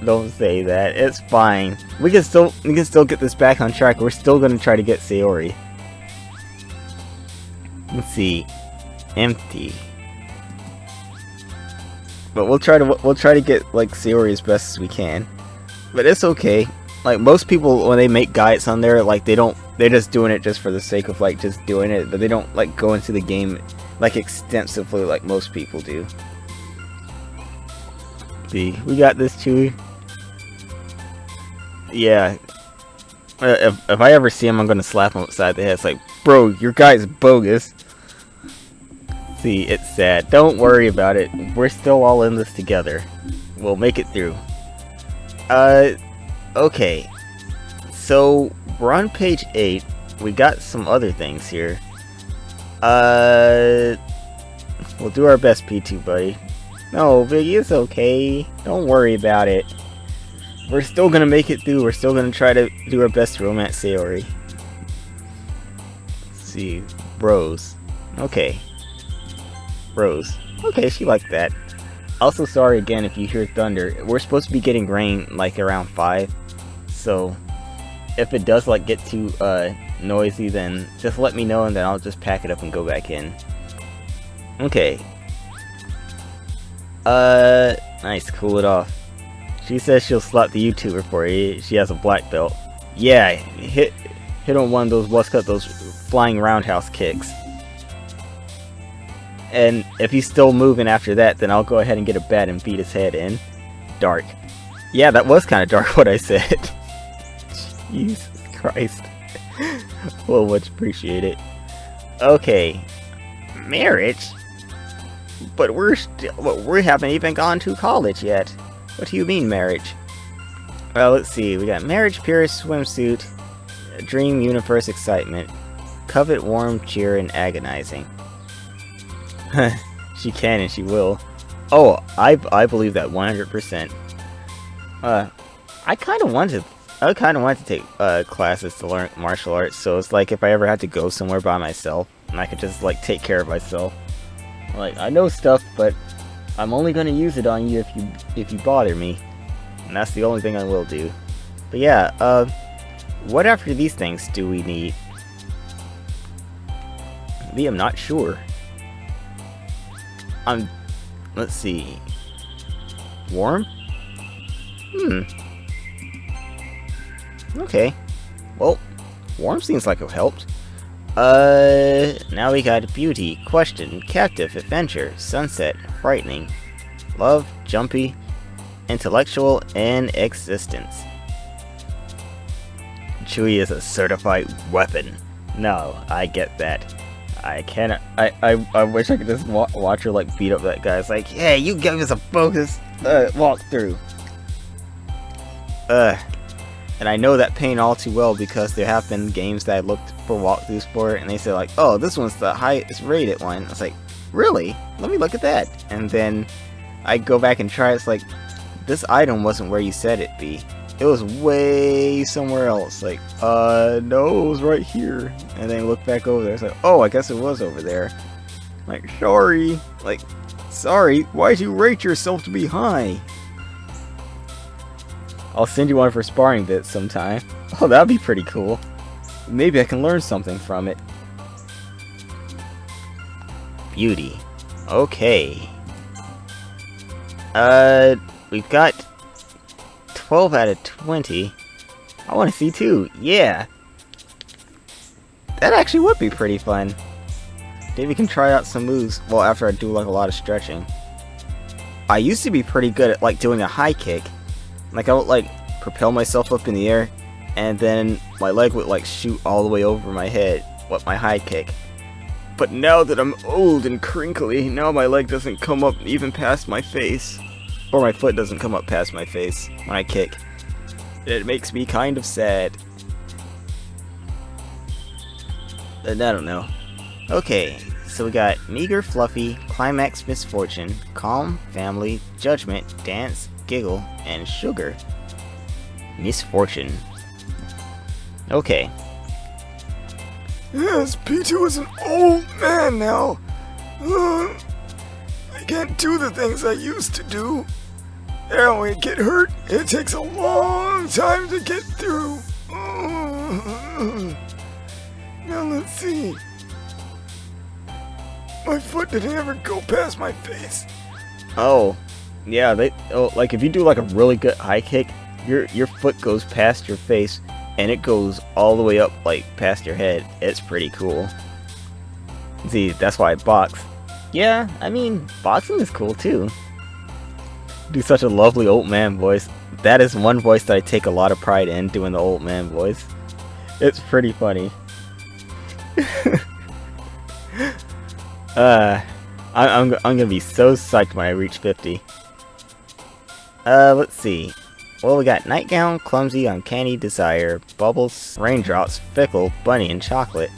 don't say that. It's fine. We can still get this back on track. We're still gonna try to get Sayori. Let's see. Empty. But we'll try to get like Sayori as best as we can. But it's okay. Like most people when they make guides on there, like they're just doing it just for the sake of like just doing it, but they don't like go into the game like extensively like most people do. See, we got this Chewy. Yeah. If I ever see him, I'm gonna slap him upside the head. It's like, bro, your guy's bogus. See, it's sad. Don't worry about it. We're still all in this together. We'll make it through. Okay. So, we're on page 8. We got some other things here. We'll do our best, P2, buddy. No, Viggy, it's okay. Don't worry about it. We're still gonna make it through. We're still gonna try to do our best to romance Sayori. Let's see. Bros. Okay. Rose. Okay, she liked that. Also, sorry again if you hear thunder. We're supposed to be getting rain like around 5. So, if it does like get too noisy, then just let me know and then I'll just pack it up and go back in. Okay. Nice, cool it off. She says she'll slap the YouTuber for you. She has a black belt. Yeah, hit on one of those, what's cut, those flying roundhouse kicks. And if he's still moving after that, then I'll go ahead and get a bat and beat his head in. Dark. Yeah, that was kind of dark what I said. Jesus Christ. Well, much appreciate it. Okay. Marriage? But we haven't even gone to college yet. What do you mean, marriage? Well, let's see. We got marriage, purest swimsuit, dream, universe, excitement, covet, warm, cheer, and agonizing. She can and she will. Oh, I believe that 100%. I kind of wanted to take classes to learn martial arts, so it's like if I ever had to go somewhere by myself, and I could just like take care of myself. Like, I know stuff, but I'm only gonna use it on you if you bother me, and that's the only thing I will do. But yeah, what after these things do we need? I'm not sure. Let's see. Warm? Okay. Well, warm seems like it helped. Now we got beauty, question, captive, adventure, sunset, frightening, love, jumpy, intellectual, and existence. Chewie is a certified weapon. No, I get that. I cannot. I wish I could just watch her like beat up that guy. It's like, hey, you give us a focus walkthrough. And I know that pain all too well because there have been games that I looked for walkthroughs for, and they say like, oh, this one's the highest rated one. I was like, really? Let me look at that. And then I go back and try. It's like, this item wasn't where you said it'd be. It was way somewhere else. Like, no, it was right here. And then look back over there. It's like, oh, I guess it was over there. Like, sorry. Like, sorry. Why'd you rate yourself to be high? I'll send you one for sparring bits sometime. Oh, that'd be pretty cool. Maybe I can learn something from it. Beauty. Okay. We've got 12 out of 20. I want to see 2. Yeah. That actually would be pretty fun. Maybe we can try out some moves. Well, after I do like a lot of stretching. I used to be pretty good at like doing a high kick. Like I would like propel myself up in the air, and then my leg would like shoot all the way over my head with my high kick. But now that I'm old and crinkly, now my leg doesn't come up even past my face. Or my foot doesn't come up past my face when I kick. It makes me kind of sad. And I don't know. Okay, so we got meager, fluffy, climax, misfortune, calm, family, judgment, dance, giggle, and sugar. Misfortune. Okay. Yes, P2 is an old man now. I can't do the things I used to do. And when I get hurt, it takes a long time to get through. Now let's see. My foot didn't ever go past my face. Oh. Yeah, like if you do like a really good high kick, your foot goes past your face and it goes all the way up like past your head. It's pretty cool. See, that's why I box. Yeah, I mean, boxing is cool too. Do such a lovely old man voice. That is one voice that I take a lot of pride in, doing the old man voice. It's pretty funny. I'm gonna be so psyched when I reach 50. Let's see. Well, we got nightgown, clumsy, uncanny, desire, bubbles, raindrops, fickle, bunny, and chocolate.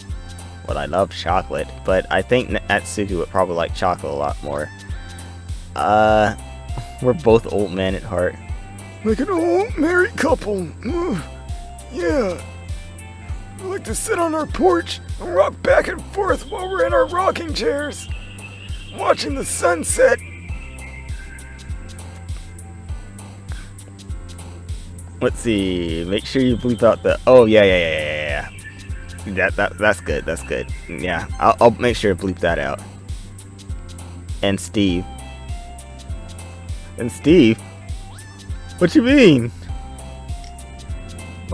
Well, I love chocolate, but I think Natsuki would probably like chocolate a lot more. We're both old men at heart. Like an old married couple. Yeah. We like to sit on our porch and rock back and forth while we're in our rocking chairs. watching the sunset. Let's see. Make sure you bleep out the. Oh yeah. That's good. That's good. Yeah, I'll make sure to bleep that out. And Steve. And Steve. What you mean?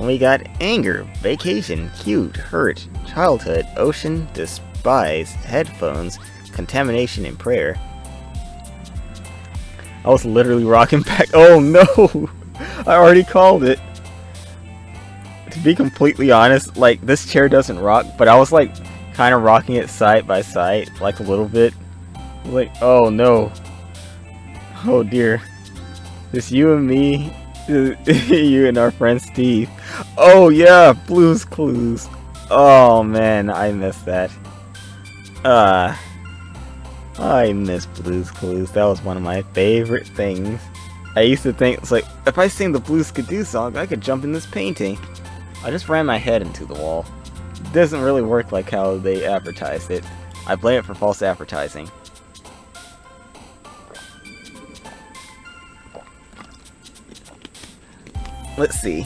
We got anger, vacation, cute, hurt, childhood, ocean, despise, headphones, contamination, and prayer. I was literally rocking back. Oh no! I already called it. To be completely honest, like, this chair doesn't rock, but I was like kind of rocking it side by side, like a little bit. Like, oh no. Oh dear. Just you and me, you and our friend Steve. Oh yeah, Blue's Clues. Oh man, I missed that. I miss Blue's Clues. That was one of my favorite things. I used to think, it's like, if I sing the Blues Skidoo song, I could jump in this painting. I just ran my head into the wall. It doesn't really work like how they advertised it. I blame it for false advertising. Let's see.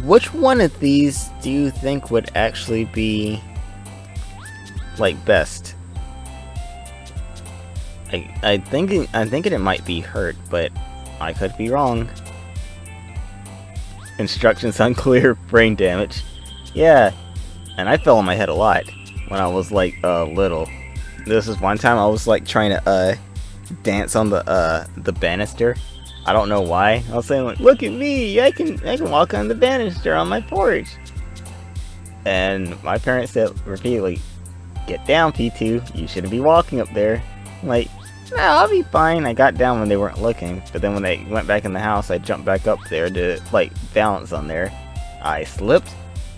Which one of these do you think would actually be, like, best? I'm thinking it might be hurt, but I could be wrong. Instructions unclear, brain damage. Yeah, and I fell on my head a lot when I was like little. This is one time I was like trying to dance on the banister. I don't know why. I was saying like, look at me, I can walk on the banister on my porch. And my parents said repeatedly, get down, P2, you shouldn't be walking up there. I'm like, no, I'll be fine. I got down when they weren't looking, but then when they went back in the house, I jumped back up there to, like, balance on there. I slipped,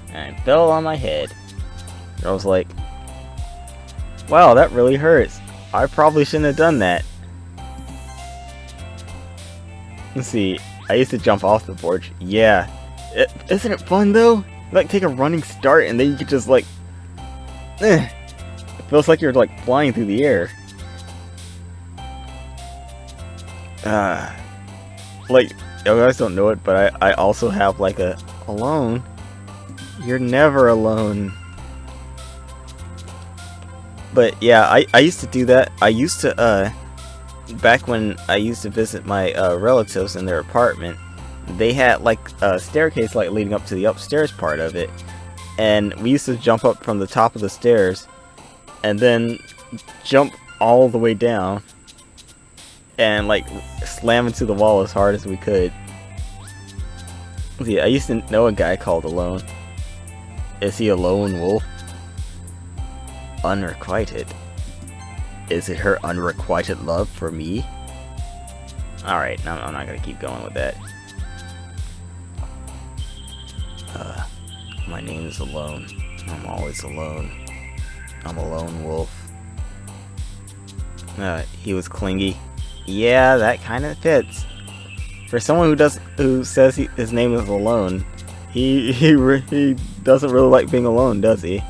and I fell on my head. I was like, wow, that really hurts. I probably shouldn't have done that. Let's see, I used to jump off the porch. Yeah. Isn't it fun, though? You, like, take a running start, and then you could just, like, it feels like you're, like, flying through the air. Like, you guys don't know it, but I also have like a alone. You're never alone. But yeah, I used to do that. I used to back when I used to visit my relatives in their apartment, they had like a staircase like leading up to the upstairs part of it, and we used to jump up from the top of the stairs and then jump all the way down and like slam into the wall as hard as we could. Yeah, I used to know a guy called Alone. Is he a lone wolf? Unrequited. Is it her unrequited love for me? Alright, no, I'm not gonna keep going with that. My name is Alone. I'm always alone. I'm a lone wolf. He was clingy. Yeah, that kind of fits. For someone who says his name is Alone, he doesn't really like being alone, does he?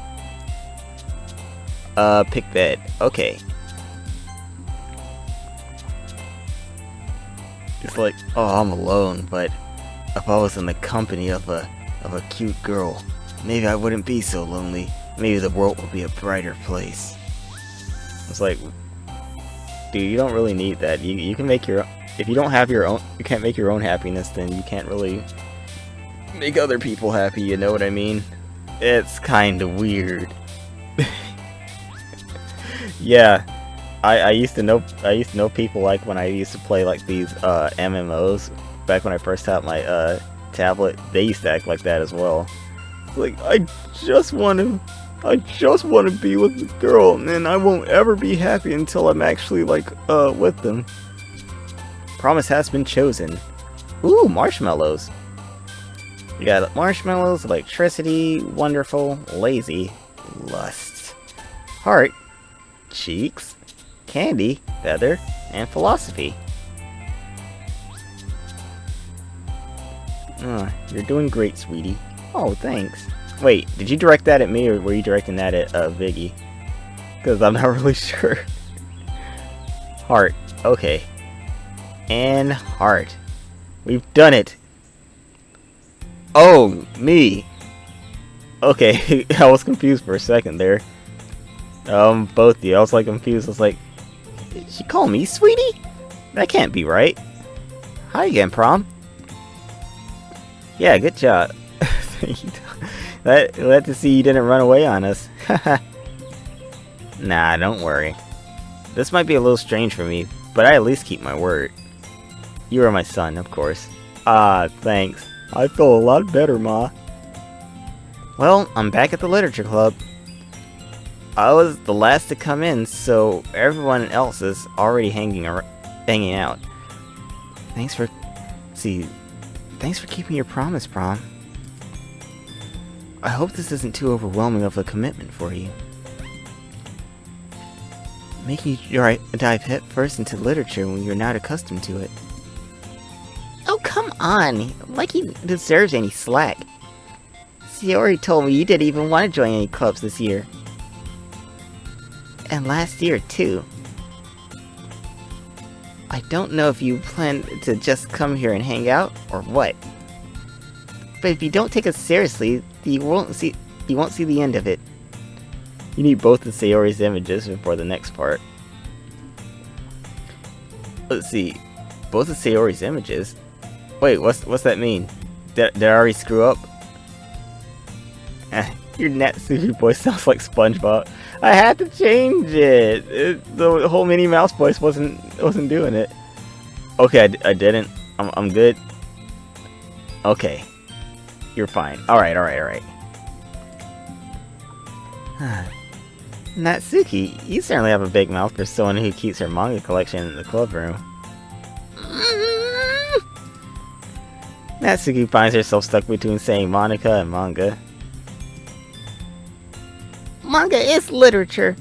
Pick bed. Okay. It's like, oh, I'm alone, but if I was in the company of a cute girl, maybe I wouldn't be so lonely. Maybe the world would be a brighter place. It's like, dude, you don't really need that. You can make your own. If you don't have your own, you can't make your own happiness, then you can't really make other people happy, you know what I mean? It's kind of weird. Yeah, I used to know people like when I used to play like these MMOs back when I first had my tablet. They used to act like that as well. It's like, I just want to be with the girl, and I won't ever be happy until I'm actually like with them. Promise has been chosen. Ooh, marshmallows. You got marshmallows, electricity, wonderful, lazy, lust, heart, cheeks, candy, feather, and philosophy. You're doing great, sweetie. Oh, thanks. Wait, did you direct that at me, or were you directing that at Viggy? Because I'm not really sure. Heart. Okay. And heart. We've done it. Oh, me. Okay, I was confused for a second there. Both of you. I was like confused. I was like, did she call me sweetie? That can't be right. Hi again, Prom. Yeah, good job. Glad to see you didn't run away on us. Nah, don't worry. This might be a little strange for me, but I at least keep my word. You are my son, of course. Ah, thanks. I feel a lot better, Ma. Well, I'm back at the literature club. I was the last to come in, so everyone else is already hanging out. Thanks for keeping your promise, Prom. I hope this isn't too overwhelming of a commitment for you. Making you dive head first into literature when you're not accustomed to it. Oh, come on. Like he deserves any slack. Sayori told me you didn't even want to join any clubs this year. And last year, too. I don't know if you plan to just come here and hang out, or what. But if you don't take us seriously, you won't see the end of it. You need both of Sayori's images before the next part. Let's see. Both of Sayori's images? Wait, what's that mean? Did I already screw up? Your Natsuki voice sounds like SpongeBob. I had to change it. The whole Minnie Mouse voice wasn't doing it. Okay, I didn't. I'm good. Okay. You're fine. Alright. Natsuki, you certainly have a big mouth for someone who keeps her manga collection in the club room. Natsuki finds herself stuck between saying Monica and manga. Manga is literature.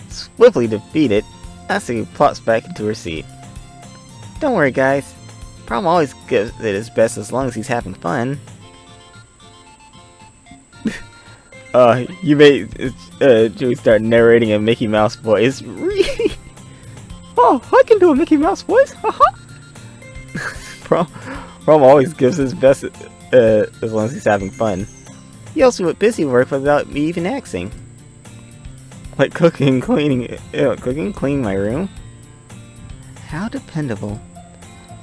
Swiftly defeated, Natsuki plops back into her seat. Don't worry, guys. Prom always gives it his best as long as he's having fun. You made Joey start narrating a Mickey Mouse voice. Oh, I can do a Mickey Mouse voice. Prom always gives his best as long as he's having fun. He also put busy work without me even asking. Like cooking, cleaning my room. How dependable.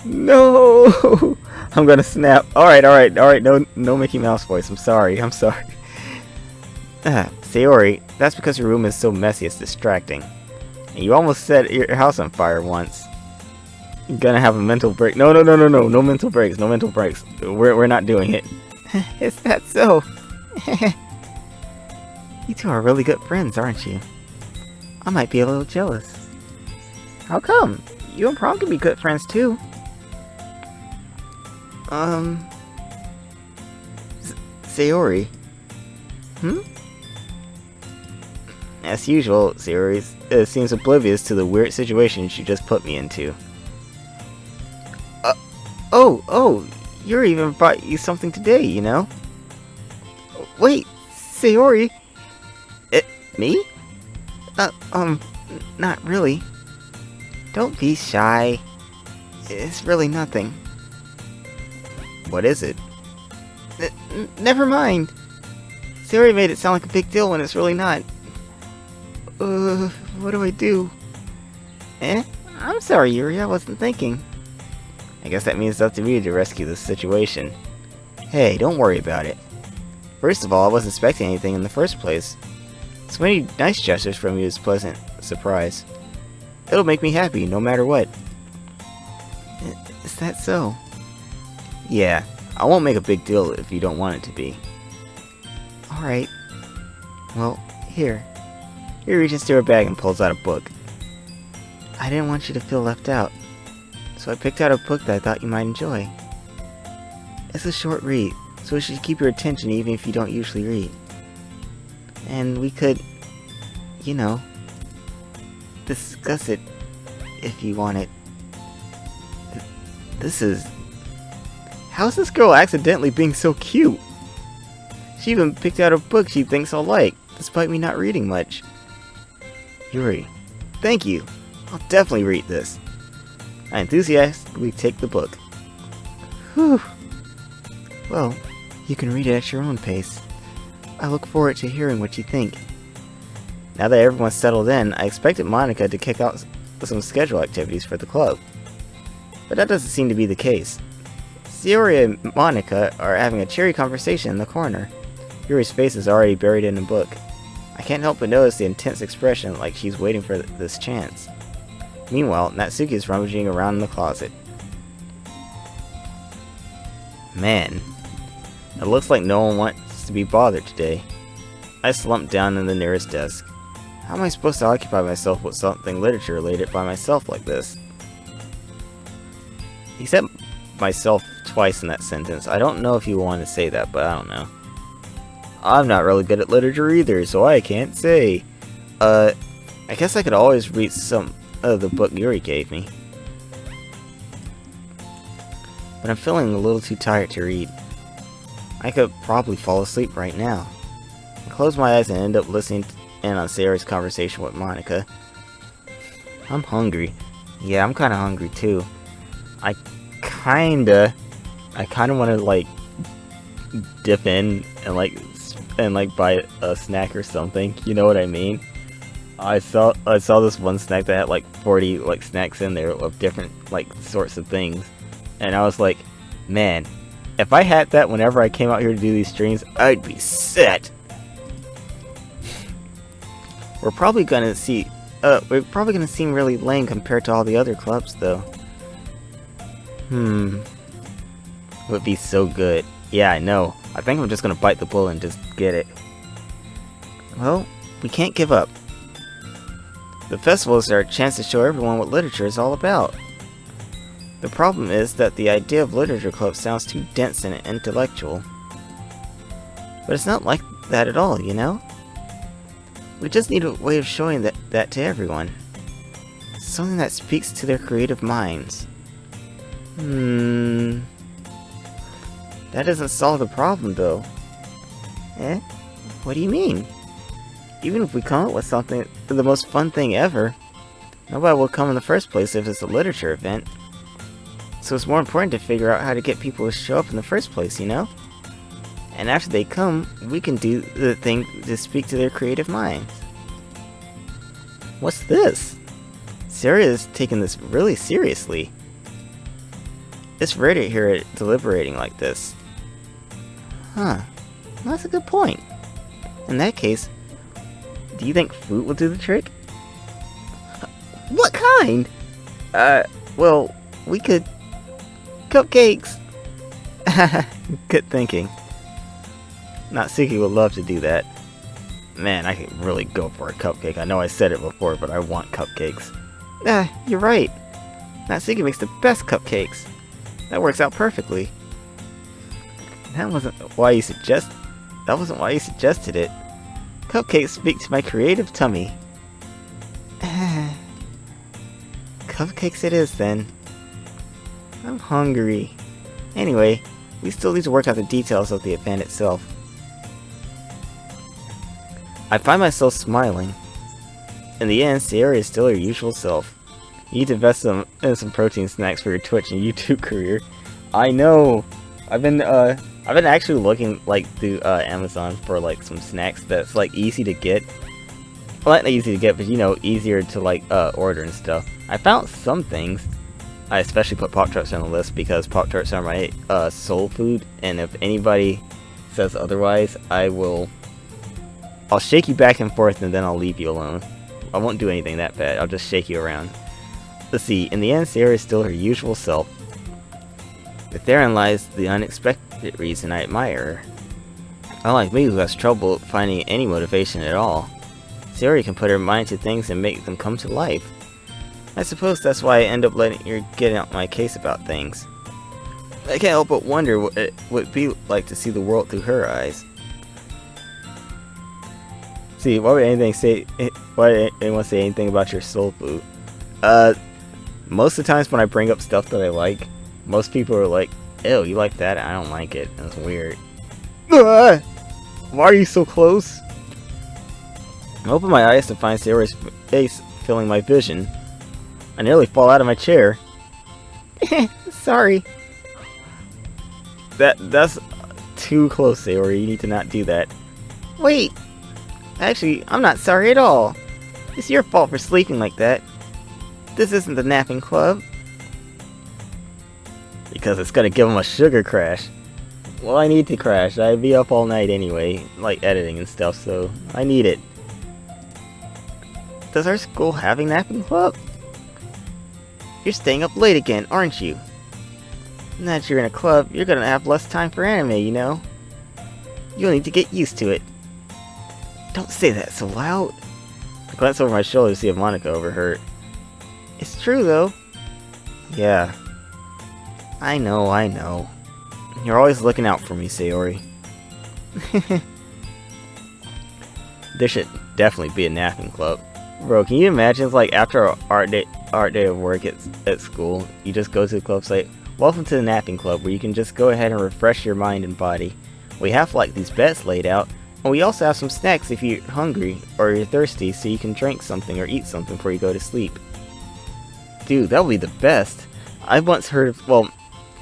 No! I'm gonna snap. Alright, no Mickey Mouse voice. I'm sorry. Sayori, that's because your room is so messy it's distracting. And you almost set your house on fire once. You're gonna have a mental break. No mental breaks. We're not doing it. Is that so? You two are really good friends, aren't you? I might be a little jealous. How come? You and Prom can be good friends too. Sayori. As usual, Sayori seems oblivious to the weird situation she just put me into. Oh, Yuri even brought you something today, you know? Wait, Sayori? Me? Not really. Don't be shy. It's really nothing. What is it? Never mind. Sayori made it sound like a big deal when it's really not. What do I do? I'm sorry, Yuri, I wasn't thinking. I guess that means it's up to me to rescue this situation. Hey, don't worry about it. First of all, I wasn't expecting anything in the first place. So many nice gestures from you is a pleasant surprise. It'll make me happy, no matter what. Is that so? Yeah, I won't make a big deal if you don't want it to be. Alright. Well, here. He reaches to her bag and pulls out a book. I didn't want you to feel left out, so I picked out a book that I thought you might enjoy. It's a short read, so it should keep your attention even if you don't usually read. And we could, you know, discuss it if you want it. This is... How's this girl accidentally being so cute? She even picked out a book she thinks I'll like, despite me not reading much. Yuri, thank you. I'll definitely read this. I enthusiastically take the book. Whew. Well, you can read it at your own pace. I look forward to hearing what you think. Now that everyone's settled in, I expected Monica to kick out some schedule activities for the club. But that doesn't seem to be the case. Sayori and Monica are having a cheery conversation in the corner. Yuri's face is already buried in the book. I can't help but notice the intense expression, like she's waiting for this chance. Meanwhile, Natsuki is rummaging around in the closet. Man, it looks like no one wants to be bothered today. I slumped down in the nearest desk. How am I supposed to occupy myself with something literature related by myself like this? He said myself twice in that sentence. I don't know if you want to say that, but I don't know. I'm not really good at literature either, so I can't say. I guess I could always read some of the book Yuri gave me. But I'm feeling a little too tired to read. I could probably fall asleep right now. I close my eyes and end up listening in on Sayori's conversation with Monica. I'm hungry. Yeah, I'm kinda hungry too. I kinda want to like dip in and like buy a snack or something. You know what I mean? I saw this one snack that had like 40 like snacks in there of different like sorts of things, and I was like, man, if I had that whenever I came out here to do these streams, I'd be set. We're probably gonna seem really lame compared to all the other clubs, though. It would be so good. Yeah, I know. I think I'm just gonna bite the bullet and just get it. Well, we can't give up. The festivals are a chance to show everyone what literature is all about. The problem is that the idea of literature club sounds too dense and intellectual. But it's not like that at all, you know? We just need a way of showing that to everyone. Something that speaks to their creative minds. That doesn't solve the problem, though. Eh? What do you mean? Even if we come up with something, the most fun thing ever, nobody will come in the first place if it's a literature event. So it's more important to figure out how to get people to show up in the first place, you know? And after they come, we can do the thing to speak to their creative minds. What's this? Sayori is taking this really seriously. It's rare to hear it deliberating like this. Huh. That's a good point. In that case, do you think fruit will do the trick? What kind? Well, we could... Cupcakes! Good thinking. Natsuki would love to do that. Man, I could really go for a cupcake. I know I said it before, but I want cupcakes. You're right. Natsuki makes the best cupcakes. That works out perfectly. That wasn't why you suggested it. Cupcakes speak to my creative tummy. Cupcakes it is then. I'm hungry. Anyway, we still need to work out the details of the event itself. I find myself smiling. In the end, Sayori is still her usual self. You need to invest in some protein snacks for your Twitch and YouTube career. I know. I've been actually looking like through Amazon for like some snacks that's like easy to get. Well, not easy to get, but you know, easier to like order and stuff. I found some things. I especially put Pop-Tarts on the list because Pop-Tarts are my soul food, and if anybody says otherwise, I'll shake you back and forth and then I'll leave you alone. I won't do anything that bad, I'll just shake you around. Let's see, in the end, Sayori is still her usual self. But therein lies the unexpected reason I admire her. Unlike me, who has trouble finding any motivation at all, Sayori can put her mind to things and make them come to life. I suppose that's why I end up letting her get out my case about things. I can't help but wonder what it would be like to see the world through her eyes. See, why would anyone say anything about your soul food? Most of the times when I bring up stuff that I like, most people are like, ew, you like that? I don't like it. That's weird. Why are you so close? I open my eyes to find Sayori's face filling my vision. I nearly fall out of my chair. Sorry. That's too close, Sayori. You need to not do that. Wait. Actually, I'm not sorry at all. It's your fault for sleeping like that. This isn't the napping club. Because it's gonna give him a sugar crash. Well, I need to crash. I'd be up all night anyway, like editing and stuff, so I need it. Does our school have a napping club? You're staying up late again, aren't you? Now that you're in a club, you're gonna have less time for anime, you know? You'll need to get used to it. Don't say that so loud. I glance over my shoulder to see if Monica overheard. It's true, though. Yeah. I know. You're always looking out for me, Sayori. There should definitely be a napping club. Bro, can you imagine, like, after an art day of work at school, you just go to the club site, welcome to the napping club, where you can just go ahead and refresh your mind and body. We have, like, these beds laid out, and we also have some snacks if you're hungry or you're thirsty, so you can drink something or eat something before you go to sleep. Dude, that would be the best. I once heard of, well,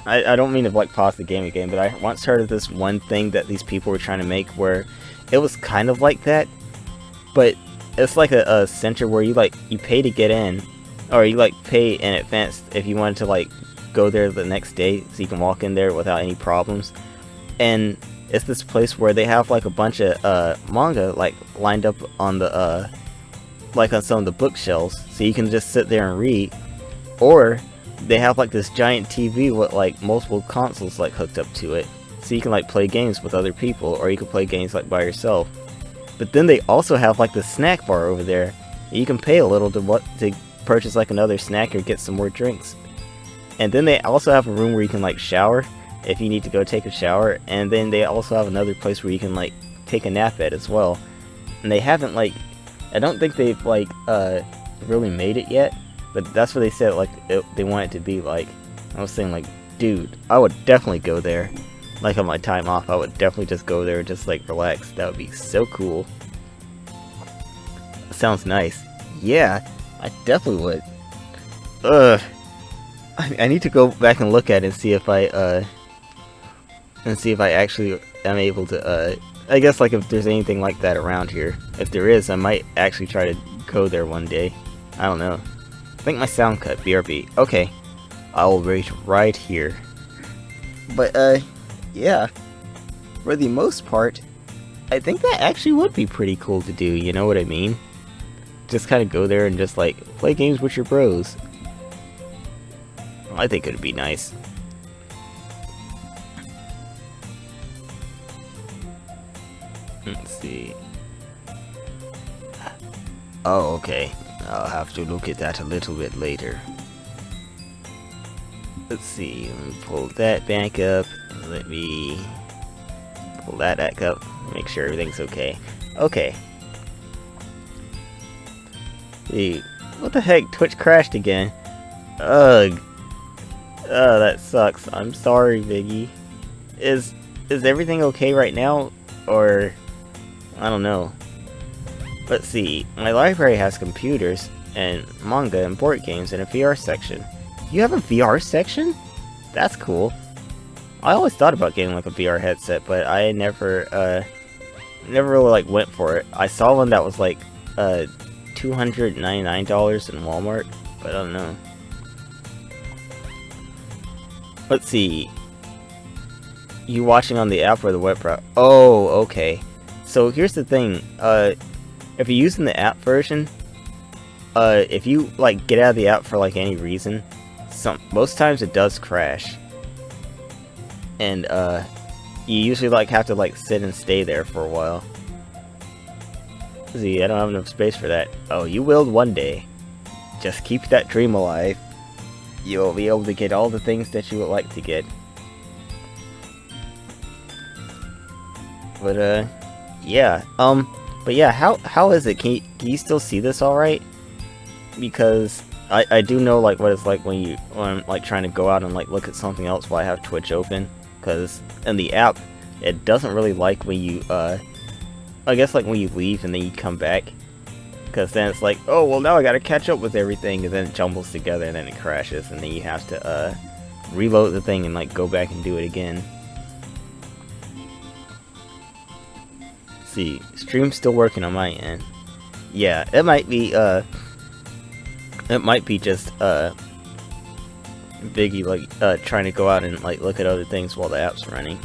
I don't mean to, like, pause the game again, but I once heard of this one thing that these people were trying to make where it was kind of like that, but it's like a center where you pay to get in, or you like pay in advance if you wanted to like go there the next day, so you can walk in there without any problems. And it's this place where they have like a bunch of manga like lined up on the like on some of the bookshelves, so you can just sit there and read. Or they have like this giant TV with like multiple consoles like hooked up to it, so you can like play games with other people, or you can play games like by yourself. But then they also have like the snack bar over there. You can pay a little to purchase like another snack or get some more drinks. And then they also have a room where you can like shower if you need to go take a shower. And then they also have another place where you can like take a nap at as well. And they haven't like, I don't think they've like really made it yet, but that's what they said like they want it to be like. I was saying like, dude, I would definitely go there. Like on my time off, I would definitely just go there and just like relax. That would be so cool. Sounds nice. Yeah, I definitely would. I need to go back and look at it and see if I actually am able to I guess like if there's anything like that around here. If there is, I might actually try to go there one day. I don't know. I think my sound cut, BRB. Okay. I will wait right here. But yeah, for the most part, I think that actually would be pretty cool to do, you know what I mean? Just kind of go there and just like play games with your bros. I think it would be nice. Let's see. Oh, okay. I'll have to look at that a little bit later. Let's see, let me pull that back up. Let me pull that back up. Make sure everything's okay. Okay. See, what the heck? Twitch crashed again. Ugh. Oh, that sucks. I'm sorry, Viggy. Is everything okay right now? Or I don't know. Let's see. My library has computers and manga and board games and a VR section. You have a VR section? That's cool. I always thought about getting like a VR headset, but I never really like went for it. I saw one that was like $299 in Walmart, but I don't know. Let's see. You watching on the app or the web browser? Oh, okay. So here's the thing. If you're using the app version, if you like get out of the app for like any reason, most times it does crash. And you usually like have to like sit and stay there for a while. See, I don't have enough space for that. Oh, you will one day. Just keep that dream alive. You'll be able to get all the things that you would like to get. But yeah. But yeah, how is it? Can you still see this all right? Because I do know like what it's like when I'm like trying to go out and like look at something else while I have Twitch open. Because in the app, it doesn't really like when you I guess like when you leave and then you come back, Because then it's like, oh, well, now I gotta catch up with everything, and then it jumbles together, and then it crashes, and then you have to, reload the thing and, like, go back and do it again. Let's see, stream's still working on my end. Yeah, it might be just, Viggy, like, trying to go out and, like, look at other things while the app's running.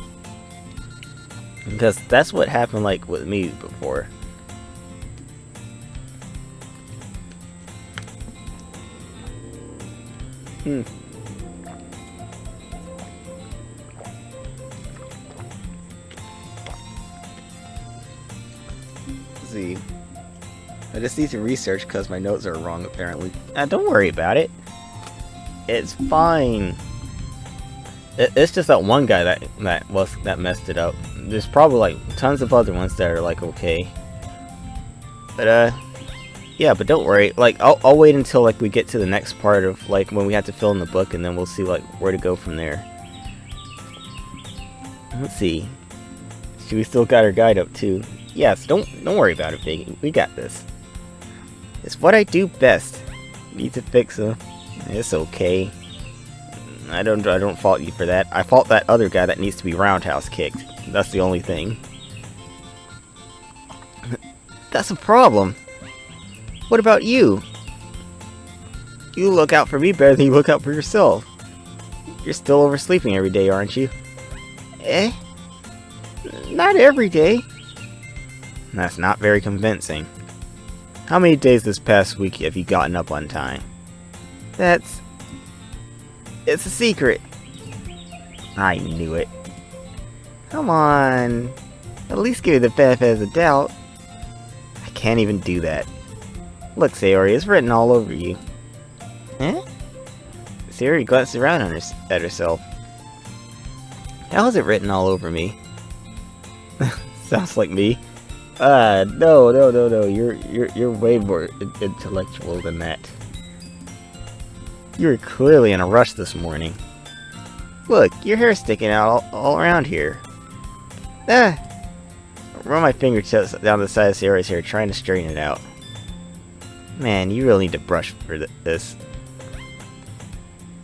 Because that's what happened, like, with me before. Let's see. I just need to research because my notes are wrong, apparently. Don't worry about it. It's fine. It's just that one guy that messed it up. There's probably like tons of other ones that are like okay. But yeah, but don't worry. Like I'll wait until like we get to the next part of like when we have to fill in the book, and then we'll see like where to go from there. Let's see. We still got our guide up too. Yes, don't worry about it, Viggy. We got this. It's what I do best. Need to fix them. It's okay. I don't fault you for that. I fault that other guy that needs to be roundhouse kicked. That's the only thing. That's a problem. What about you? You look out for me better than you look out for yourself. You're still oversleeping every day, aren't you? Eh? Not every day. That's not very convincing. How many days this past week have you gotten up on time? It's a secret. I knew it. Come on. At least give me the benefit of the doubt. I can't even do that. Look, Sayori, it's written all over you. Eh? Sayori glanced around at herself. How is it written all over me? Sounds like me. No. You're way more intellectual than that. You were clearly in a rush this morning. Look, your hair's sticking out all around here. I run my fingertips down the side of Sayori's hair, trying to straighten it out. Man, you really need to brush for this.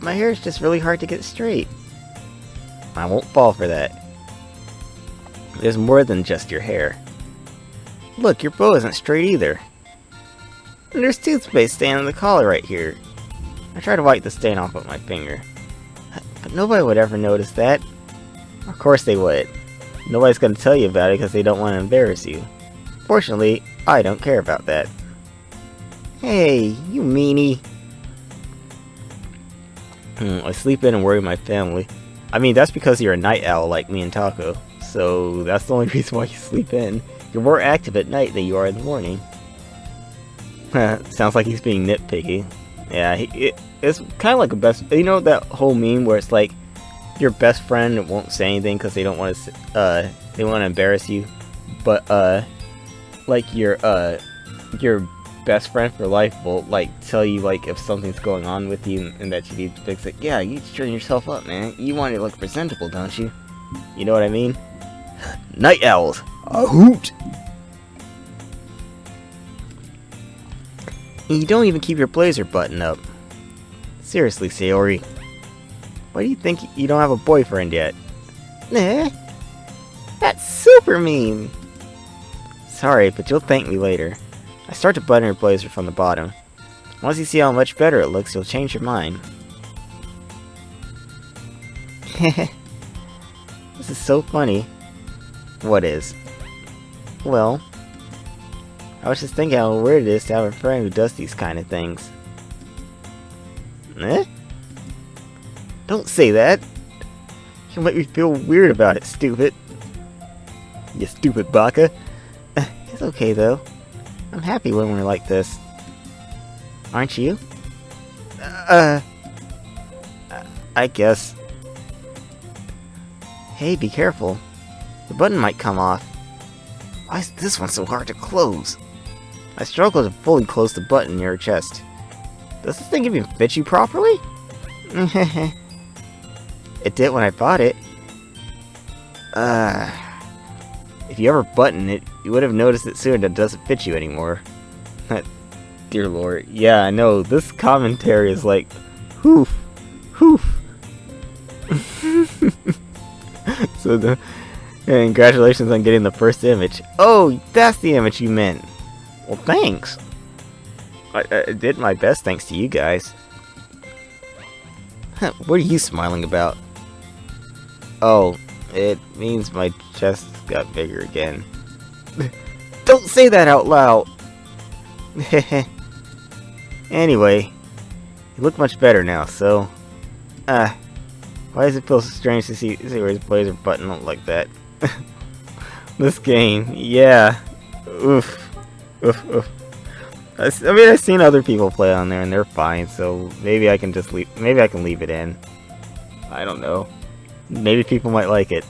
My hair is just really hard to get straight. I won't fall for that. There's more than just your hair. Look, your bow isn't straight either. And there's toothpaste stain on the collar right here. I tried to wipe the stain off with my finger. But nobody would ever notice that. Of course they would. Nobody's gonna tell you about it because they don't want to embarrass you. Fortunately, I don't care about that. Hey, you meanie. I sleep in and worry my family. I mean, that's because you're a night owl like me and Taco. So that's the only reason why you sleep in. You're more active at night than you are in the morning. Sounds like he's being nitpicky. Yeah, it's kind of like a best... You know that whole meme where it's like your best friend won't say anything because they don't want to... they want to embarrass you. But, like your best friend for life will, like, tell you, like, if something's going on with you and that you need to fix it. Yeah, you straighten yourself up, man. You want it to look presentable, don't you? You know what I mean? Night owls! A hoot! And you don't even keep your blazer button up. Seriously, Sayori. Why do you think you don't have a boyfriend yet? Nah. That's super mean. Sorry, but you'll thank me later. I start to button your blazer from the bottom. Once you see how much better it looks, you'll change your mind. This is so funny. What is? Well, I was just thinking how weird it is to have a friend who does these kind of things. Eh? Don't say that. You'll make me feel weird about it, stupid. You stupid baka. It's okay though. I'm happy when we're like this. Aren't you? I guess. Hey, be careful. The button might come off. Why is this one so hard to close? I struggle to fully close the button near her chest. Does this thing even fit you properly? It did when I bought it. If you ever button it, you would have noticed it soon that it doesn't fit you anymore. Dear Lord. Yeah, I know. This commentary is like, hoof, hoof. So and congratulations on getting the first image. Oh, that's the image you meant. Well, thanks. I did my best thanks to you guys. What are you smiling about? Oh, it means my chest got bigger again. Don't say that out loud! Anyway, you look much better now, so... why does it feel so strange to see his blazer button up like that? This game, yeah. Oof. Oof, oof. I mean, I've seen other people play on there and they're fine, so maybe I can just leave. Maybe I can leave it in. I don't know. Maybe people might like it.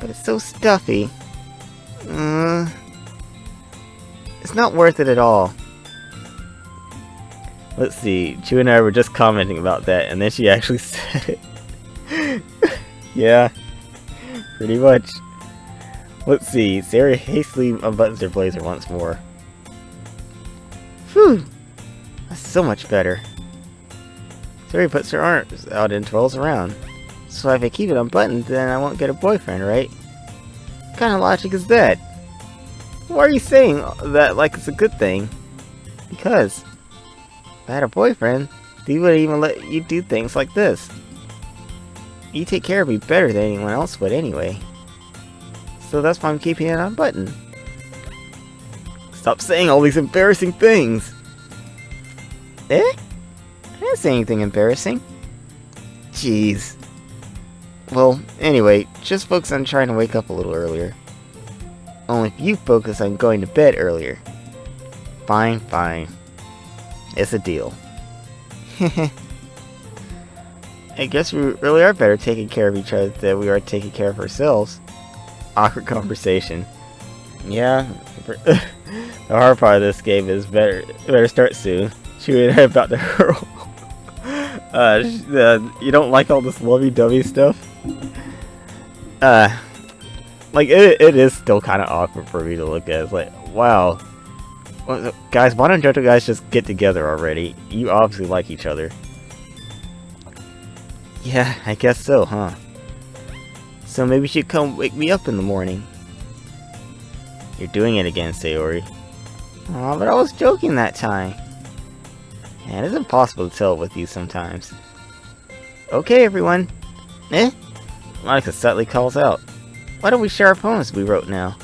But it's so stuffy. It's not worth it at all. Let's see. Chu and I were just commenting about that, and then she actually said it. Yeah, pretty much. Let's see. Sarah hastily unbuttons her blazer once more. Phew! That's so much better. Sarah puts her arms out and twirls around. So if I keep it unbuttoned, then I won't get a boyfriend, right? What kind of logic is that? Why are you saying that like it's a good thing? Because if I had a boyfriend, he wouldn't even let you do things like this. You take care of me better than anyone else would anyway. So that's why I'm keeping it unbuttoned. Stop saying all these embarrassing things! Eh? I didn't say anything embarrassing. Jeez. Well, anyway, just focus on trying to wake up a little earlier. Only if you focus on going to bed earlier. Fine, fine. It's a deal. I guess we really are better taking care of each other than we are taking care of ourselves. Awkward conversation. Yeah, the hard part of this game is better start soon. She and I about to hurl. You don't like all this lovey-dovey stuff? Like, it is still kind of awkward for me to look at. It's like, wow. Well, guys, why don't you guys just get together already? You obviously like each other. Yeah, I guess so, huh? So maybe you should come wake me up in the morning. You're doing it again, Sayori. Aw, but I was joking that time. Man, it's impossible to tell with you sometimes. Okay, everyone. Eh? Monica subtly calls out. Why don't we share our poems we wrote now?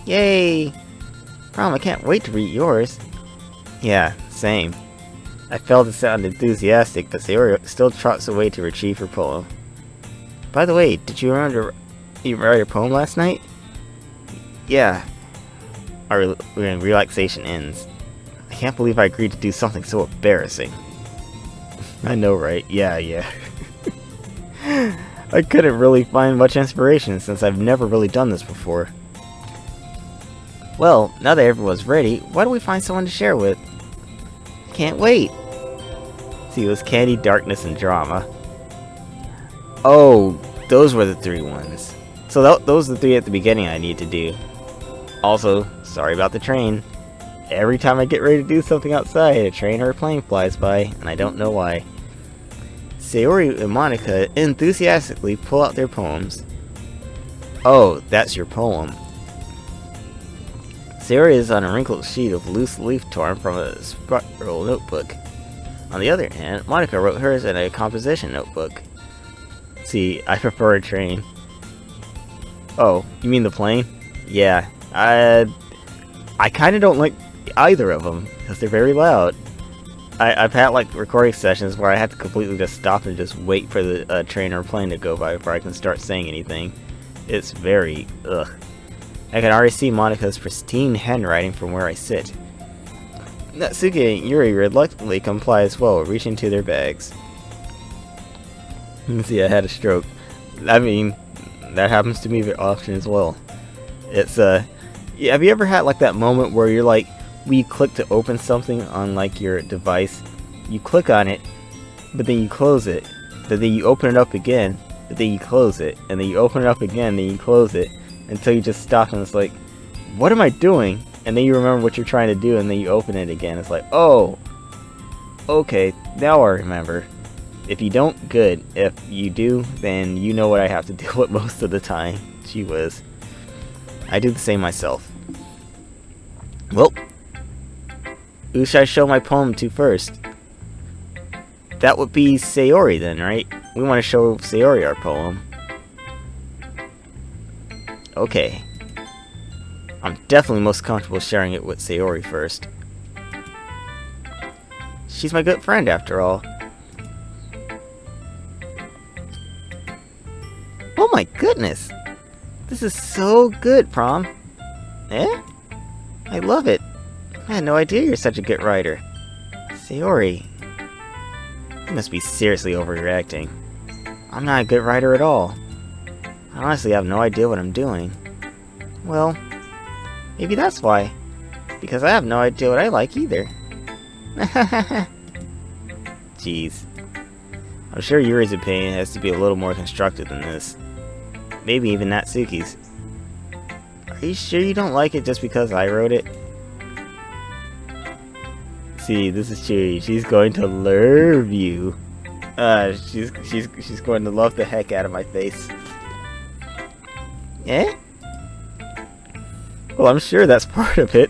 Yay! Prom, I can't wait to read yours. Yeah, same. I failed to sound enthusiastic, but Sayori still trots away to retrieve her poem. By the way, did you remember you write a poem last night? Yeah. Our relaxation ends. I can't believe I agreed to do something so embarrassing. I know, right? Yeah. I couldn't really find much inspiration since I've never really done this before. Well, now that everyone's ready, why don't we find someone to share with? Can't wait! See, it was candy, darkness, and drama. Oh, those were the 3 ones. So those are the 3 at the beginning I need to do. Also, sorry about the train. Every time I get ready to do something outside, a train or a plane flies by, and I don't know why. Sayori and Monica enthusiastically pull out their poems. Oh, that's your poem. Sayori is on a wrinkled sheet of loose leaf torn from a spiral notebook. On the other hand, Monica wrote hers in a composition notebook. See, I prefer a train. Oh, you mean the plane? Yeah, I kind of don't like either of them, because they're very loud. I've had like recording sessions where I have to completely just stop and just wait for the train or plane to go by before I can start saying anything. It's very, ugh. I can already see Monica's pristine handwriting from where I sit. Natsuki and Yuri reluctantly comply as well, reaching to their bags. See, I had a stroke. I mean, that happens to me very often as well. It's, yeah, have you ever had like that moment where you're like, when you click to open something on like your device, you click on it, but then you close it, but then you open it up again, but then you close it, and then you open it up again, then you close it, until you just stop and it's like, what am I doing? and then you remember what you're trying to do, and then you open it again. It's like, oh, okay, now I remember. If you don't, good. If you do, then you know what I have to deal with most of the time. Gee whiz. I do the same myself. Well, who should I show my poem to first? That would be Sayori then, right? We want to show Sayori our poem. Okay. I'm definitely most comfortable sharing it with Sayori first. She's my good friend after all. Oh my goodness! This is so good, Prom. Eh? I love it. I had no idea you're such a good writer. Sayori. You must be seriously overreacting. I'm not a good writer at all. I honestly have no idea what I'm doing. Well, maybe that's why. Because I have no idea what I like either. Jeez. I'm sure Yuri's opinion has to be a little more constructive than this. Maybe even Natsuki's. Are you sure you don't like it just because I wrote it? See, this is Chiri. She's going to love you. She's going to love the heck out of my face. Eh? Well, I'm sure that's part of it.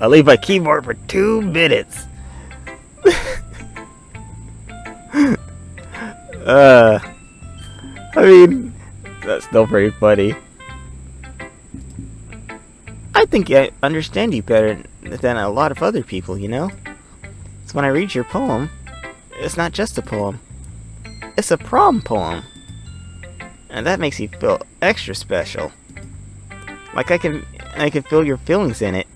I'll leave my keyboard for 2 minutes. I mean, that's still pretty funny. I think I understand you better than a lot of other people, you know? So when I read your poem, it's not just a poem. It's a prom poem. And that makes you feel extra special. Like I can feel your feelings in it.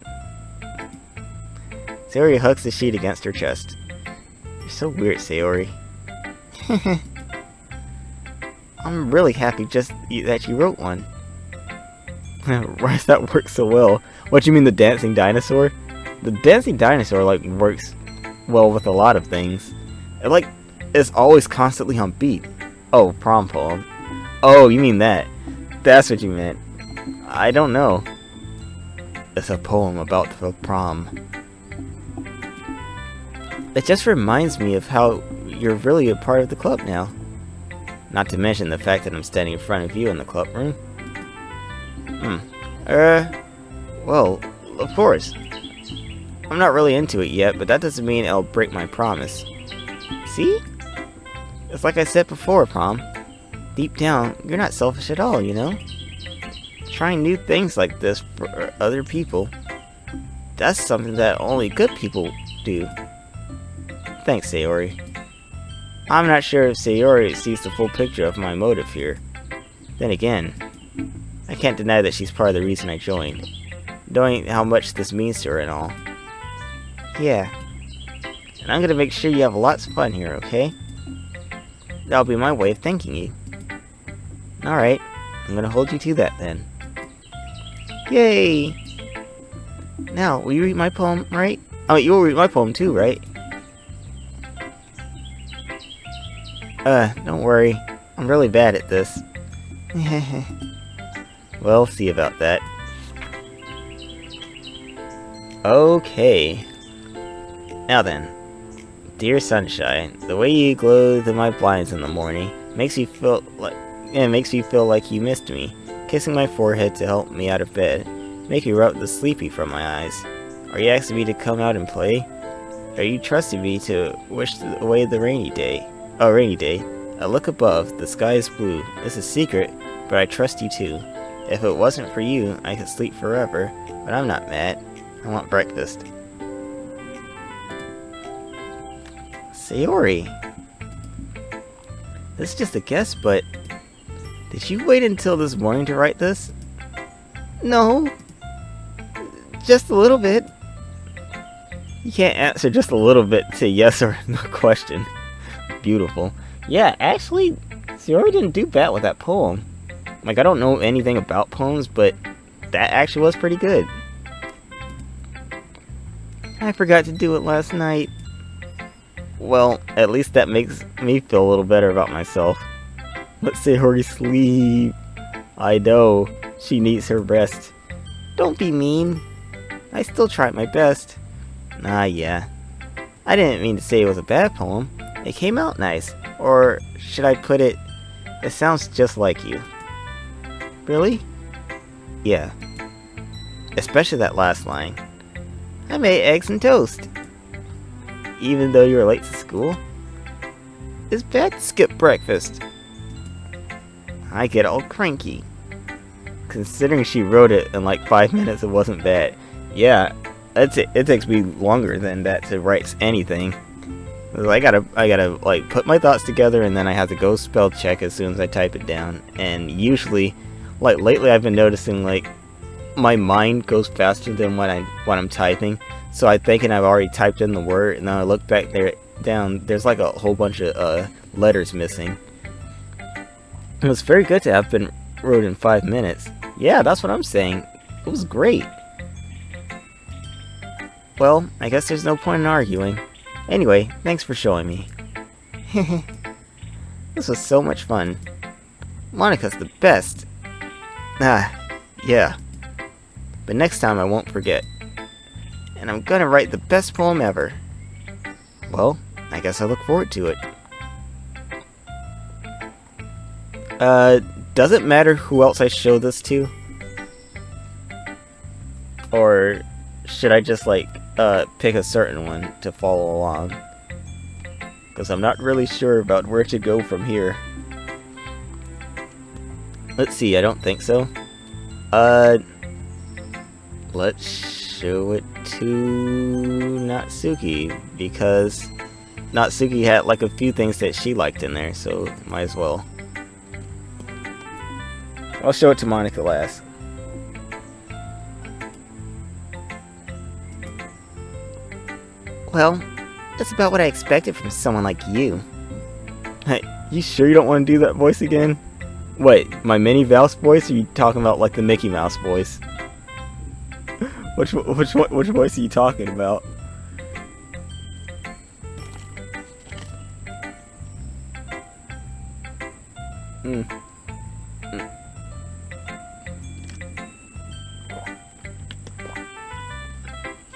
Sayori hugs the sheet against her chest. You're so weird, Sayori. I'm really happy that you wrote one. Why does that work so well? What, you mean the dancing dinosaur? The dancing dinosaur, like, works well with a lot of things. It, like, is always constantly on beat. Oh, prom poem. Oh, you mean that. That's what you meant. I don't know. It's a poem about the prom. It just reminds me of how you're really a part of the club now. Not to mention the fact that I'm standing in front of you in the club room. Well, of course. I'm not really into it yet, but that doesn't mean I'll break my promise. See? It's like I said before, Prom. Deep down, you're not selfish at all, you know? Trying new things like this for other people, that's something that only good people do. Thanks, Sayori. I'm not sure if Sayori sees the full picture of my motive here. Then again, I can't deny that she's part of the reason I joined, knowing how much this means to her and all. Yeah. And I'm gonna make sure you have lots of fun here, okay? That'll be my way of thanking you. Alright, I'm gonna hold you to that then. Yay! Now, will you read my poem, right? Oh, you will read my poem too, right? Don't worry. I'm really bad at this. We'll see about that. Okay. Now then. Dear Sunshine, the way you glow through my blinds in the morning makes me feel like you missed me. Kissing my forehead to help me out of bed, make you rub the sleepy from my eyes. Are you asking me to come out and play? Are you trusting me to wish away the rainy day? Oh, rainy day. I look above, the sky is blue. It's a secret, but I trust you too. If it wasn't for you, I could sleep forever, but I'm not mad. I want breakfast. Sayori. This is just a guess, but did you wait until this morning to write this? No. Just a little bit. You can't answer just a little bit to yes or no question. Beautiful. Yeah, actually, Sayori didn't do bad with that poem. Like, I don't know anything about poems, but that actually was pretty good. I forgot to do it last night. Well, at least that makes me feel a little better about myself. Let Sayori sleep. I know, she needs her rest. Don't be mean. I still tried my best. Ah, yeah. I didn't mean to say it was a bad poem. It came out nice. Or should I put it, it sounds just like you. Really? Yeah. Especially that last line. I made eggs and toast. Even though you were late to school? It's bad to skip breakfast. I get all cranky. Considering she wrote it in like 5 minutes, it wasn't bad. Yeah, it takes me longer than that to write anything. I gotta like put my thoughts together, and then I have to go spell check as soon as I type it down. And usually, like lately, I've been noticing like my mind goes faster than what I'm typing. So I'm thinking I've already typed in the word, and then I look back there's like a whole bunch of letters missing. It was very good to have been wrote in 5 minutes. Yeah, that's what I'm saying. It was great. Well, I guess there's no point in arguing. Anyway, thanks for showing me. This was so much fun. Monica's the best. Ah, yeah. But next time I won't forget. And I'm gonna write the best poem ever. Well, I guess I look forward to it. Does it matter who else I show this to? Or should I just like pick a certain one to follow along? Because I'm not really sure about where to go from here. Let's see, I don't think so. Let's show it to Natsuki, because Natsuki had like a few things that she liked in there, so might as well. I'll show it to Monica last. Well, that's about what I expected from someone like you. Hey, you sure you don't want to do that voice again? Wait, my Minnie Mouse voice, or are you talking about like the Mickey Mouse voice? Which voice are you talking about?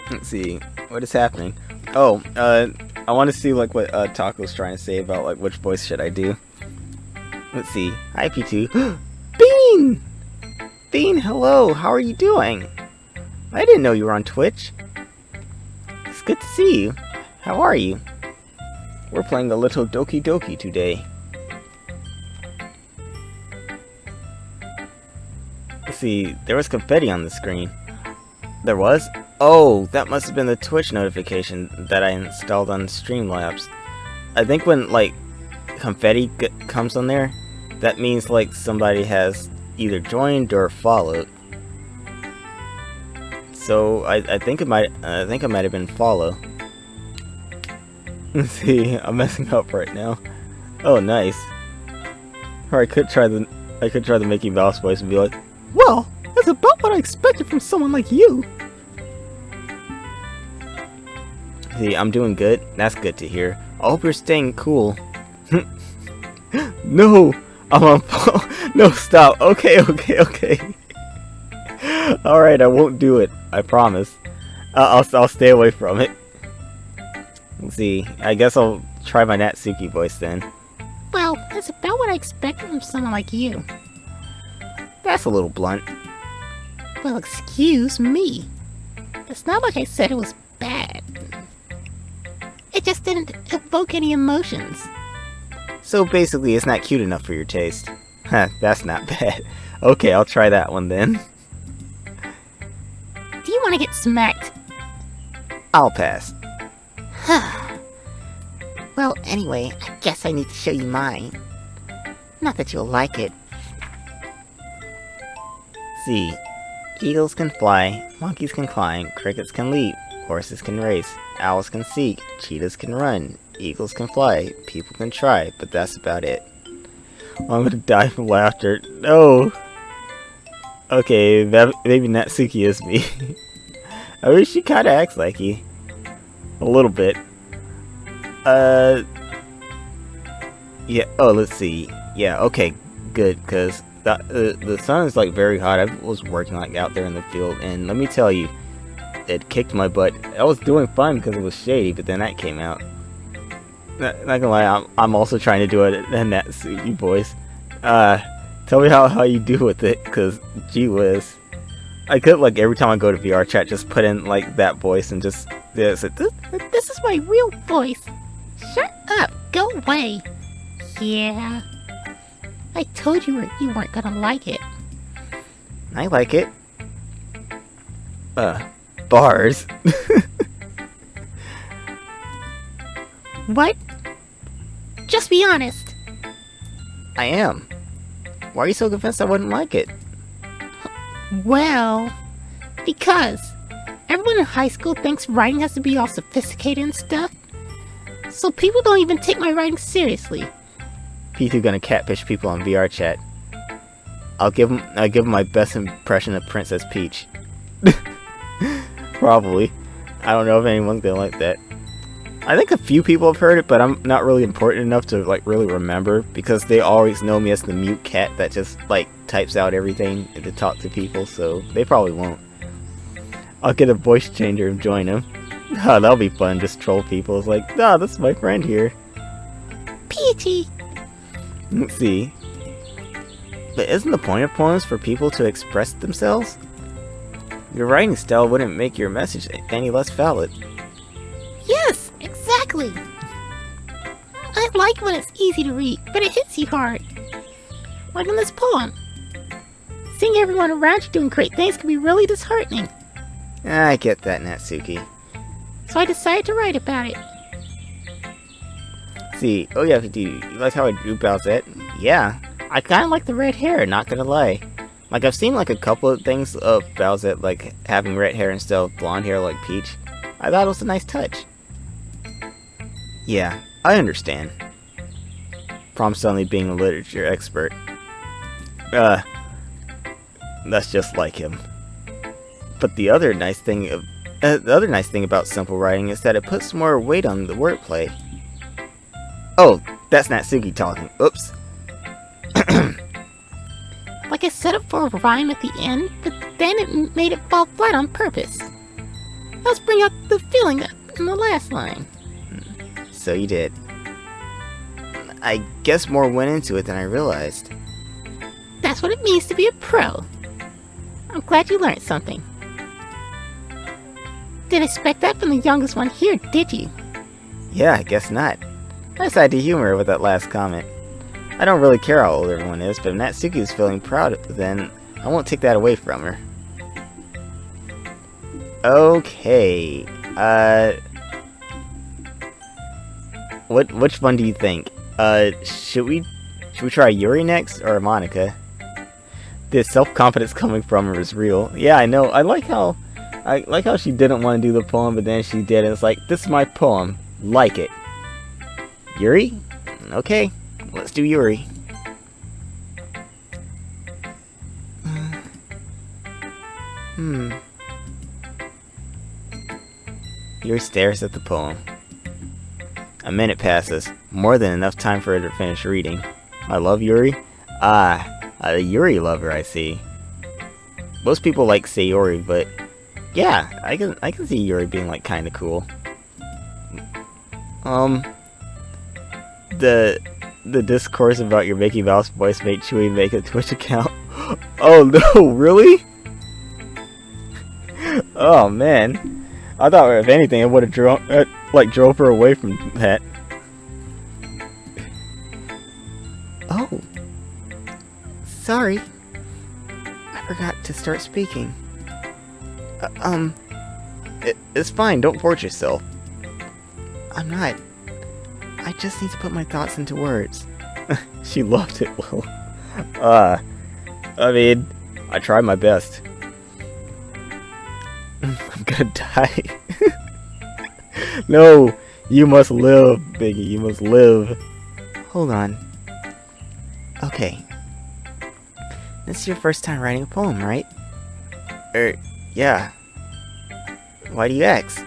Let's see, what is happening? Oh, I want to see like what Taco's trying to say about like which voice should I do. Let's see. Hi, P2. Bean! Bean, hello, how are you doing? I didn't know you were on Twitch. It's good to see you. How are you? We're playing a little Doki Doki today. Let's see, there was confetti on the screen. There was? Oh, that must have been the Twitch notification that I installed on Streamlabs. I think when, like, confetti comes on there, that means, like, somebody has either joined or followed. So, I think it might have been follow. Let's see, I'm messing up right now. Oh, nice. Or I could try the Mickey Mouse voice and be like, well, that's about what I expected from someone like you. See, I'm doing good. That's good to hear. I hope you're staying cool. No! I'm on phone. No, stop. Okay. Alright, I won't do it. I promise. I'll stay away from it. Let's see. I guess I'll try my Natsuki voice then. Well, that's about what I expected from someone like you. That's a little blunt. Well, excuse me. It's not like I said it was bad. It just didn't evoke any emotions. So basically, it's not cute enough for your taste. Huh, that's not bad. Okay, I'll try that one then. Do you want to get smacked? I'll pass. Well, anyway, I guess I need to show you mine. Not that you'll like it. See, eagles can fly, monkeys can climb, crickets can leap, horses can race, owls can seek, cheetahs can run, eagles can fly, people can try, but that's about it. I'm gonna die from laughter. No! Okay, maybe Natsuki is me. I mean, she kinda acts like you. A little bit. Yeah, oh, let's see. Yeah, okay, good, because the sun is like very hot. I was working like out there in the field, and let me tell you, it kicked my butt. I was doing fine because it was shady, but then that came out. Not gonna lie, I'm also trying to do it in that suit, you boys. Tell me how you do with it, cause gee whiz. I could like every time I go to VR chat just put in like that voice and just this This is my real voice. Shut up. Go away. Yeah. I told you you weren't gonna like it. I like it. Bars. What? Just be honest. I am. Why are you so convinced I wouldn't like it? Well, because everyone in high school thinks writing has to be all sophisticated and stuff. So people don't even take my writing seriously. P2 gonna catfish people on VR chat. I'll give him my best impression of Princess Peach. Probably. I don't know if anyone's gonna like that. I think a few people have heard it, but I'm not really important enough to like really remember because they always know me as the mute cat that just like types out everything to talk to people, so they probably won't. I'll get a voice changer and join him. Oh, that'll be fun, just troll people. It's like, ah, this is my friend here. Peachy. Let's see. But isn't the point of poems for people to express themselves? Your writing style wouldn't make your message any less valid. Yes, exactly. I like when it's easy to read, but it hits you hard. Like in this poem. Seeing everyone around you doing great things can be really disheartening. I get that, Natsuki. So I decided to write about it. See, oh yeah, do you like how I drew Bowsette? Yeah, I kinda like the red hair, not gonna lie. Like, I've seen like a couple of things of Bowsette, like having red hair instead of blonde hair like Peach. I thought it was a nice touch. Yeah, I understand. Prom suddenly being a literature expert. That's just like him. But the other nice thing about simple writing is that it puts more weight on the wordplay. Oh, that's Natsuki talking. Oops. Like I set up for a rhyme at the end, but then it made it fall flat on purpose. Let's bring out the feeling in the last line. So you did. I guess more went into it than I realized. That's what it means to be a pro. I'm glad you learned something. Didn't expect that from the youngest one here, did you? Yeah, I guess not. I decided to humor her with that last comment. I don't really care how old everyone is, but if Natsuki is feeling proud, then I won't take that away from her. Okay, which one do you think? Should we try Yuri next, or Monica? The self-confidence coming from her is real. Yeah, I know, I like how she didn't want to do the poem, but then she did, and it's like, this is my poem, like it. Yuri? Okay, let's do Yuri. Yuri stares at the poem. A minute passes, more than enough time for her to finish reading. I love Yuri? A Yuri lover, I see. Most people like Sayori, but yeah, I can see Yuri being like kinda cool. The discourse about your Mickey Mouse voice made Chewie make a Twitch account. Oh no, really? Oh man. I thought if anything it would have drove her away from that. Oh. Sorry. I forgot to start speaking. It's fine, don't force yourself. I'm not. I just need to put my thoughts into words. She loved it, Will. I mean, I tried my best. I'm gonna die. No, you must live, Viggy, you must live. Hold on. Okay. This is your first time writing a poem, right? Yeah. Why do you ask?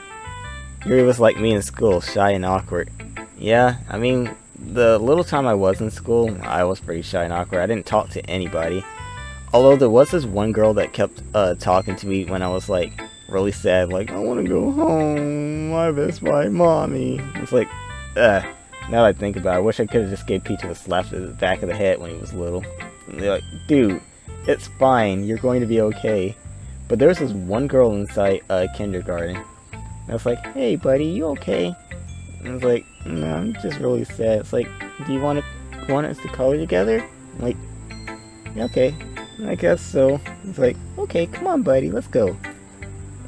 Yuri was like me in school, shy and awkward. Yeah, I mean, the little time I was in school, I was pretty shy and awkward. I didn't talk to anybody. Although there was this one girl that kept talking to me when I was like really sad, like, I want to go home, I miss my mommy. It's like, now that I think about it, I wish I could have just gave Peach a slap to the back of the head when he was little. And they're like, dude, it's fine, you're going to be okay. But there was this one girl inside kindergarten. And I was like, hey buddy, you okay? And I was like, no, I'm just really sad. It's like, do you want us to color together? I'm like, yeah, okay, I guess so. It's like, okay, come on buddy, let's go.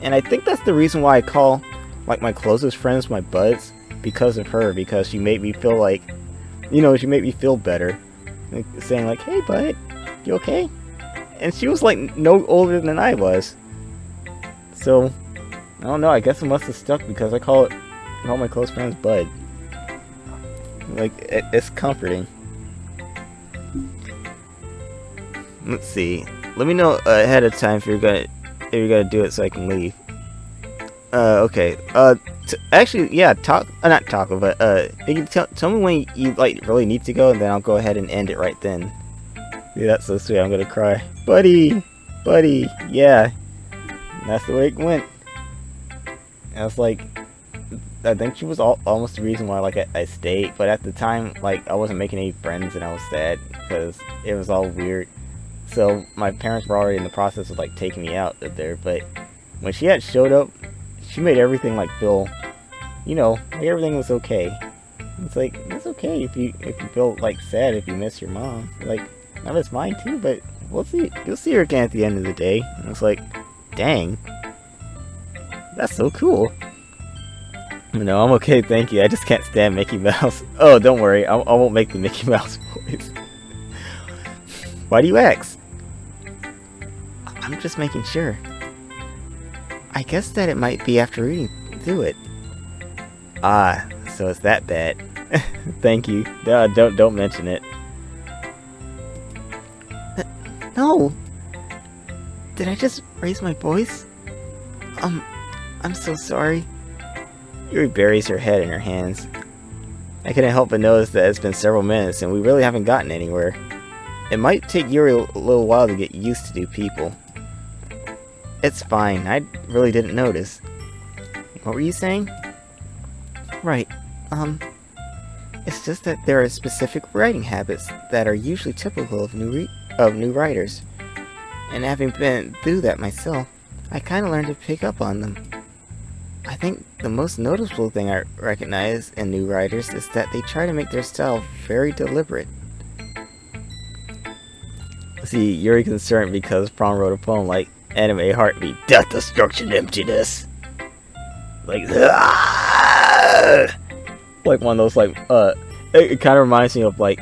And I think that's the reason why I call like my closest friends my buds, because of her, because she made me feel like, you know, she made me feel better. Like, saying like, hey bud, you okay? And she was like no older than I was. So, I don't know, I guess it must have stuck because I call my close friends bud. Like, it's comforting. Let's see. Let me know ahead of time if you're gonna do it so I can leave. Okay. Actually, yeah. Not talk, but you can tell me when you like really need to go, and then I'll go ahead and end it right then. Yeah, that's so sweet. I'm gonna cry, buddy. Yeah, that's the way it went. I was like, I think she was almost the reason why like I stayed, but at the time like I wasn't making any friends and I was sad because it was all weird. So my parents were already in the process of like taking me out of there, but when she had showed up, she made everything like feel, you know, like everything was okay. It's like, it's okay if you feel like sad if you miss your mom. Like, I miss mine too, but we'll see. You'll see her again at the end of the day. And it's like, dang, that's so cool. No, I'm okay, thank you. I just can't stand Mickey Mouse. Oh, don't worry, I won't make the Mickey Mouse voice. Why do you ask? I'm just making sure. I guess that it might be after reading through it. Ah, so it's that bad. Thank you. Don't mention it. No! Did I just raise my voice? I'm so sorry. Yuri buries her head in her hands. I couldn't help but notice that it's been several minutes and we really haven't gotten anywhere. It might take Yuri a little while to get used to new people. It's fine, I really didn't notice. What were you saying? Right, it's just that there are specific writing habits that are usually typical of new writers. And having been through that myself, I kinda learned to pick up on them. I think the most noticeable thing I recognize in new writers is that they try to make their style very deliberate. See, you're concerned because Prom wrote a poem like Anime Heartbeat, Death, Destruction, Emptiness. Like, like one of those like it kind of reminds me of like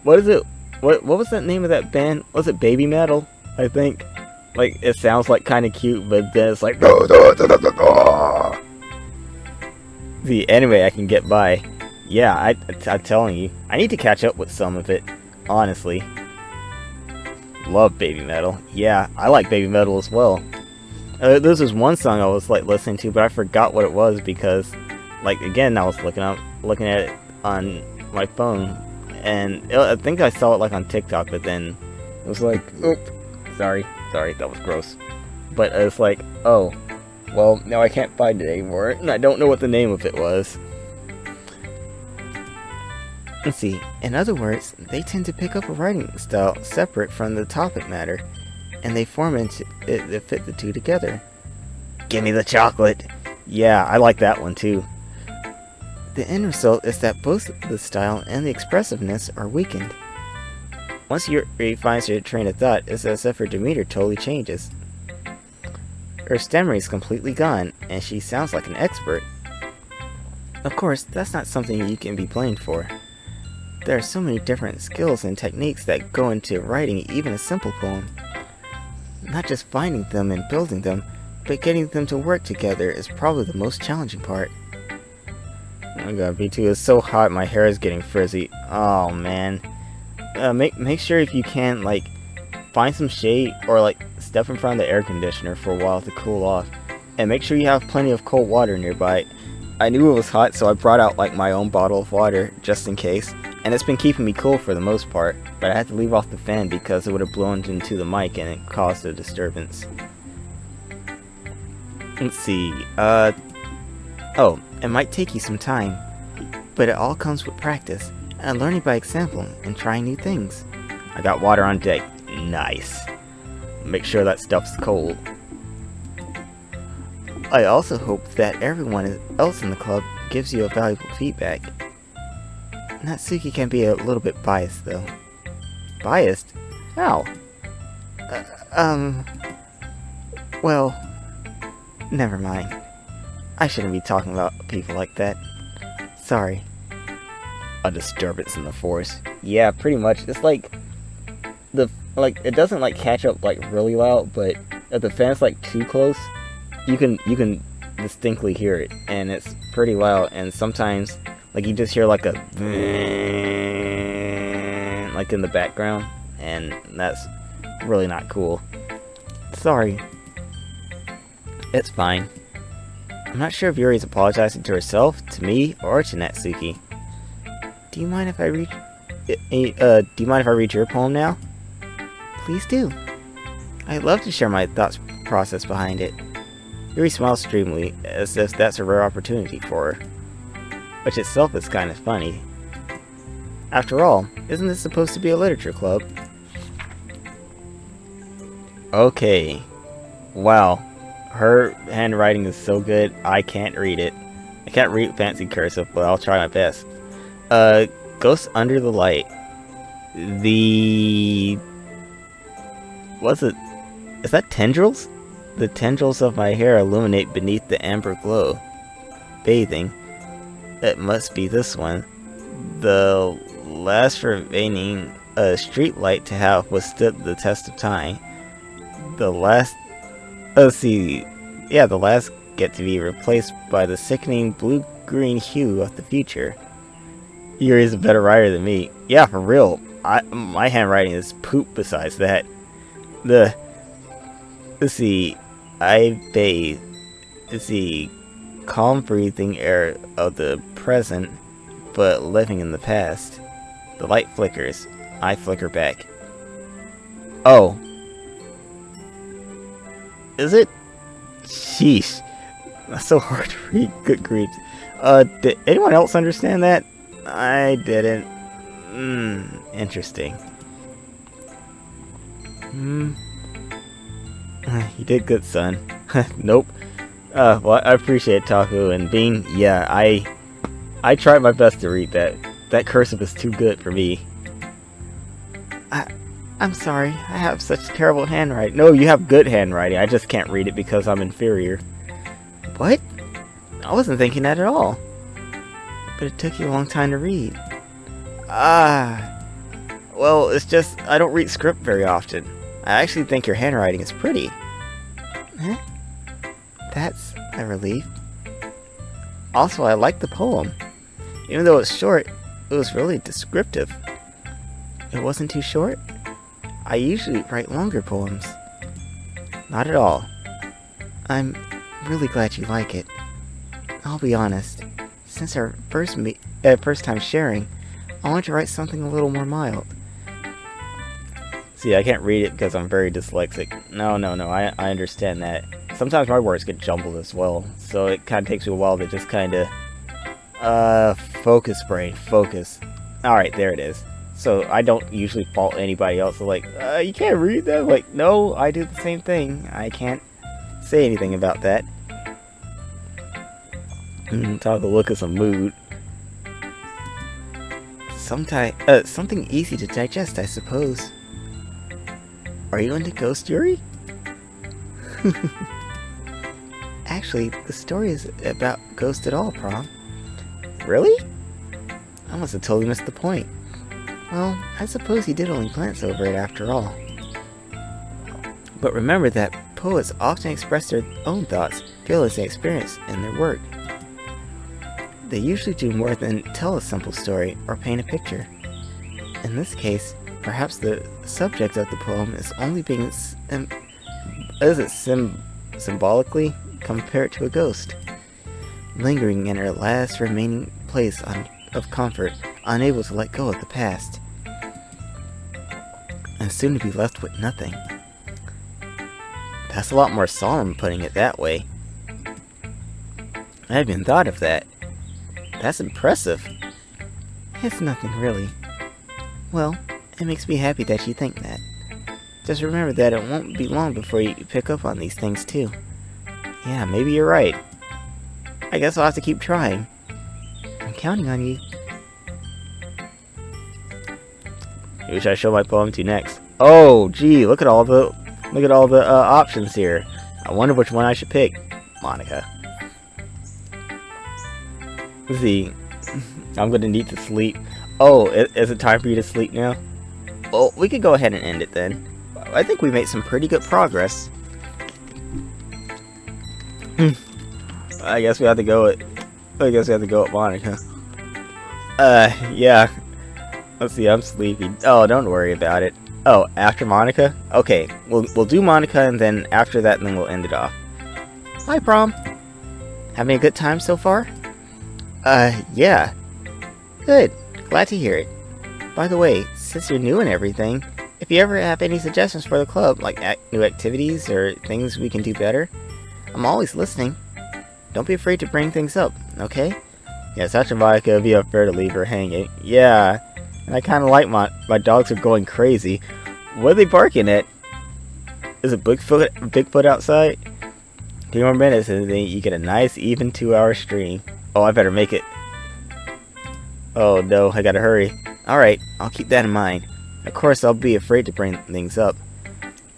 what is it? What was that name of that band? Was it Baby Metal? I think. Like, it sounds like kind of cute, but then it's like the anime I can get by. Yeah, I'm telling you, I need to catch up with some of it. Honestly, love Baby Metal. Yeah, I like Baby Metal as well. This was one song I was like listening to, but I forgot what it was because, like, again, I was looking at it on my phone, and I think I saw it like on TikTok, but then it was like, oop, sorry, that was gross. But it's like, oh, well, now I can't find it anymore, and I don't know what the name of it was. Let's see, in other words, they tend to pick up a writing style separate from the topic matter, and they form into it to fit the two together. Give me the chocolate! Yeah, I like that one too. The end result is that both the style and the expressiveness are weakened. Once Yuri finds her train of thought, it's as if her demeanor totally changes. Her stammer is completely gone, and she sounds like an expert. Of course, that's not something you can be blamed for. There are so many different skills and techniques that go into writing even a simple poem. Not just finding them and building them, but getting them to work together is probably the most challenging part. Oh my god, B2 is so hot, my hair is getting frizzy. Oh man. Make sure if you can, like, find some shade or like step in front of the air conditioner for a while to cool off. And make sure you have plenty of cold water nearby. I knew it was hot, so I brought out like my own bottle of water just in case, and it's been keeping me cool for the most part, but I had to leave off the fan because it would have blown into the mic and it caused a disturbance. Let's see, oh, it might take you some time, but it all comes with practice, and learning by example, and trying new things. I got water on deck. Nice. Make sure that stuff's cold. I also hope that everyone else in the club gives you a valuable feedback. Natsuki can be a little bit biased, though. Biased? How? Well, never mind. I shouldn't be talking about people like that. Sorry. A disturbance in the force. Yeah, pretty much. It's like it doesn't like catch up like really loud, but if the fan's like too close, you can distinctly hear it, and it's pretty loud. And sometimes like you just hear like a like in the background, and that's really not cool. Sorry. It's fine. I'm not sure if Yuri's apologizing to herself, to me, or to Natsuki. Do you mind if I read your poem now? Please do. I'd love to share my thoughts process behind it. Yuri smiles dreamily, as if that's a rare opportunity for her. Which itself is kind of funny. After all, isn't this supposed to be a literature club? Okay. Wow. Her handwriting is so good, I can't read it. I can't read fancy cursive, but I'll try my best. Ghosts under the light. What's it? Is that tendrils? The tendrils of my hair illuminate beneath the amber glow. Bathing. It must be this one. The last remaining street light to have withstood the test of time. The last... the last get to be replaced by the sickening blue-green hue of the future. Yuri's a better writer than me. Yeah, for real. My handwriting is poop besides that. I bathe the calm breathing air of the present, but living in the past. The light flickers. I flicker back. Oh. Is it? Sheesh. That's so hard to read. Good grief. Did anyone else understand that? I didn't. Interesting. You did good, son. Nope. Well, I appreciate Taku and Bean. Yeah, I tried my best to read that. That cursive is too good for me. I'm sorry. I have such terrible handwriting. No, you have good handwriting. I just can't read it because I'm inferior. What? I wasn't thinking that at all. But it took you a long time to read. Well, it's just I don't read script very often. I actually think your handwriting is pretty. Huh? That's a relief. Also, I like the poem. Even though it's short, it was really descriptive. It wasn't too short? I usually write longer poems. Not at all. I'm really glad you like it. I'll be honest. Since our first time sharing, I want to write something a little more mild. See, I can't read it because I'm very dyslexic. No, I understand that. Sometimes my words get jumbled as well, so it kind of takes me a while to just kind of... focus, brain, focus. Alright, there it is. So, I don't usually fault anybody else. They're like, you can't read that? Like, no, I do the same thing. I can't say anything about that. Talk a look at some mood. Something easy to digest, I suppose. Are you into Ghost Yuri? Actually, the story is about Ghost at all, Prom. Really? I must have totally missed the point. Well, I suppose you did only glance over it after all. But remember that poets often express their own thoughts, feelings, and experience in their work. They usually do more than tell a simple story or paint a picture. In this case, perhaps the subject of the poem is only being symbolically compared to a ghost. lingering in her last remaining place of comfort, unable to let go of the past, and soon to be left with nothing. That's a lot more solemn putting it that way. I haven't even thought of that. That's impressive. It's nothing really. Well, it makes me happy that you think that. Just remember that it won't be long before you pick up on these things too. Yeah, maybe you're right. I guess I'll have to keep trying. I'm counting on you. Who should I show my poem to next? Oh, gee, look at all the options here. I wonder which one I should pick. Monica. Let's see. I'm gonna need to sleep. Oh, is it time for you to sleep now? Well, we could go ahead and end it then. I think we made some pretty good progress. I guess we have to go with Monica. Yeah. Let's see, I'm sleepy. Oh, don't worry about it. Oh, after Monica? Okay, we'll do Monica, and then after that, then we'll end it off. Hi, Prom. Having a good time so far? Yeah. Good. Glad to hear it. By the way, since you're new and everything, if you ever have any suggestions for the club, like new activities or things we can do better, I'm always listening. Don't be afraid to bring things up, okay? Yeah, such a Monica, it'd be unfair to leave her hanging. Yeah, and I kind of like my dogs are going crazy. What are they barking at? Is it Bigfoot outside? 2 more minutes and then you get a nice even 2-hour stream. Oh, I better make it. Oh no, I gotta hurry. Alright, I'll keep that in mind. Of course, I'll be afraid to bring things up.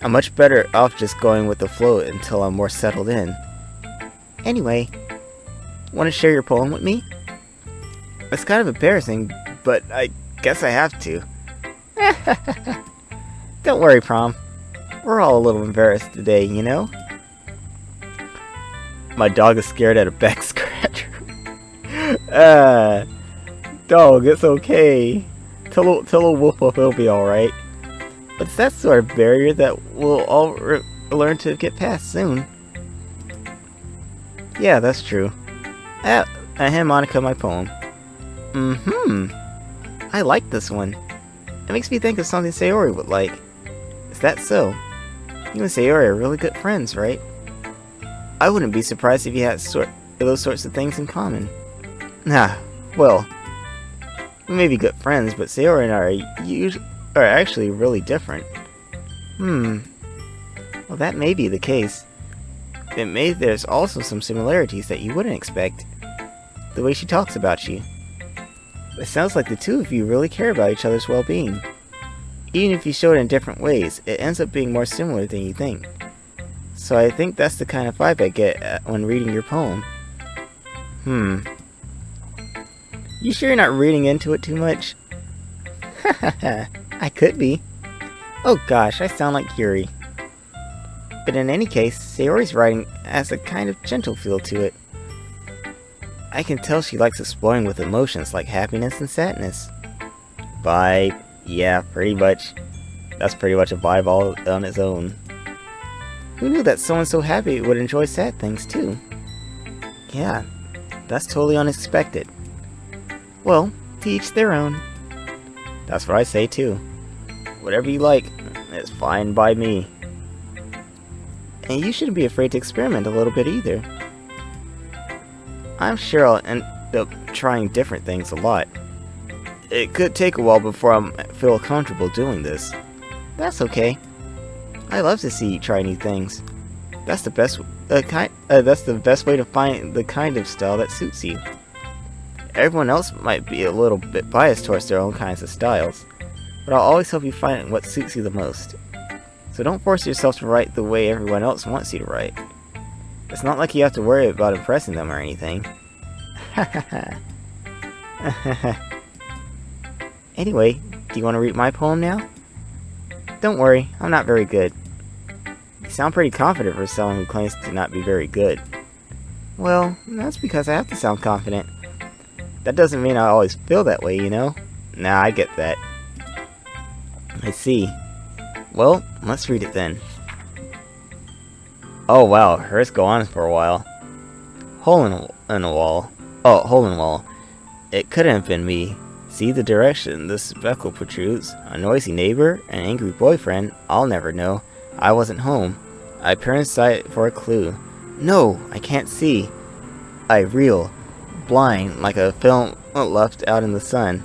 I'm much better off just going with the flow until I'm more settled in. Anyway, want to share your poem with me? It's kind of embarrassing, but I guess I have to. Don't worry, Prom. We're all a little embarrassed today, you know? My dog is scared at a back scratcher. Dog, it's okay. Tell a wolf it'll be alright. But it's that sort of barrier that we'll all learn to get past soon. Yeah, that's true. I hand Monica my poem. I like this one. It makes me think of something Sayori would like. Is that so? You and Sayori are really good friends, right? I wouldn't be surprised if you had those sorts of things in common. Well, we may be good friends, but Sayori and I are actually really different. Well, that may be the case. There's also some similarities that you wouldn't expect. The way she talks about you. It sounds like the two of you really care about each other's well-being. Even if you show it in different ways, it ends up being more similar than you think. So I think that's the kind of vibe I get when reading your poem. You sure you're not reading into it too much? I could be. Oh gosh, I sound like Yuri. But in any case, Sayori's writing has a kind of gentle feel to it. I can tell she likes exploring with emotions like happiness and sadness. Vibe. Yeah, pretty much. That's pretty much a vibe all on its own. Who knew that someone so happy would enjoy sad things too? Yeah, that's totally unexpected. Well, to each their own. That's what I say too. Whatever you like, it's fine by me. And you shouldn't be afraid to experiment a little bit either. I'm sure I'll end up trying different things a lot. It could take a while before I feel comfortable doing this. That's okay. I love to see you try new things. That's the best way to find the kind of style that suits you. Everyone else might be a little bit biased towards their own kinds of styles, but I'll always help you find what suits you the most. So don't force yourself to write the way everyone else wants you to write. It's not like you have to worry about impressing them or anything. Anyway, do you want to read my poem now? Don't worry, I'm not very good. You sound pretty confident for someone who claims to not be very good. Well, that's because I have to sound confident. That doesn't mean I always feel that way, you know? Nah, I get that. I see. Well, let's read it then. Oh wow, hers go on for a while. Hole in a wall. Oh, hole in the wall. It couldn't have been me. See the direction this speckle protrudes. A noisy neighbor, an angry boyfriend. I'll never know. I wasn't home. I peer inside for a clue. No, I can't see. I reel, blind, like a film left out in the sun.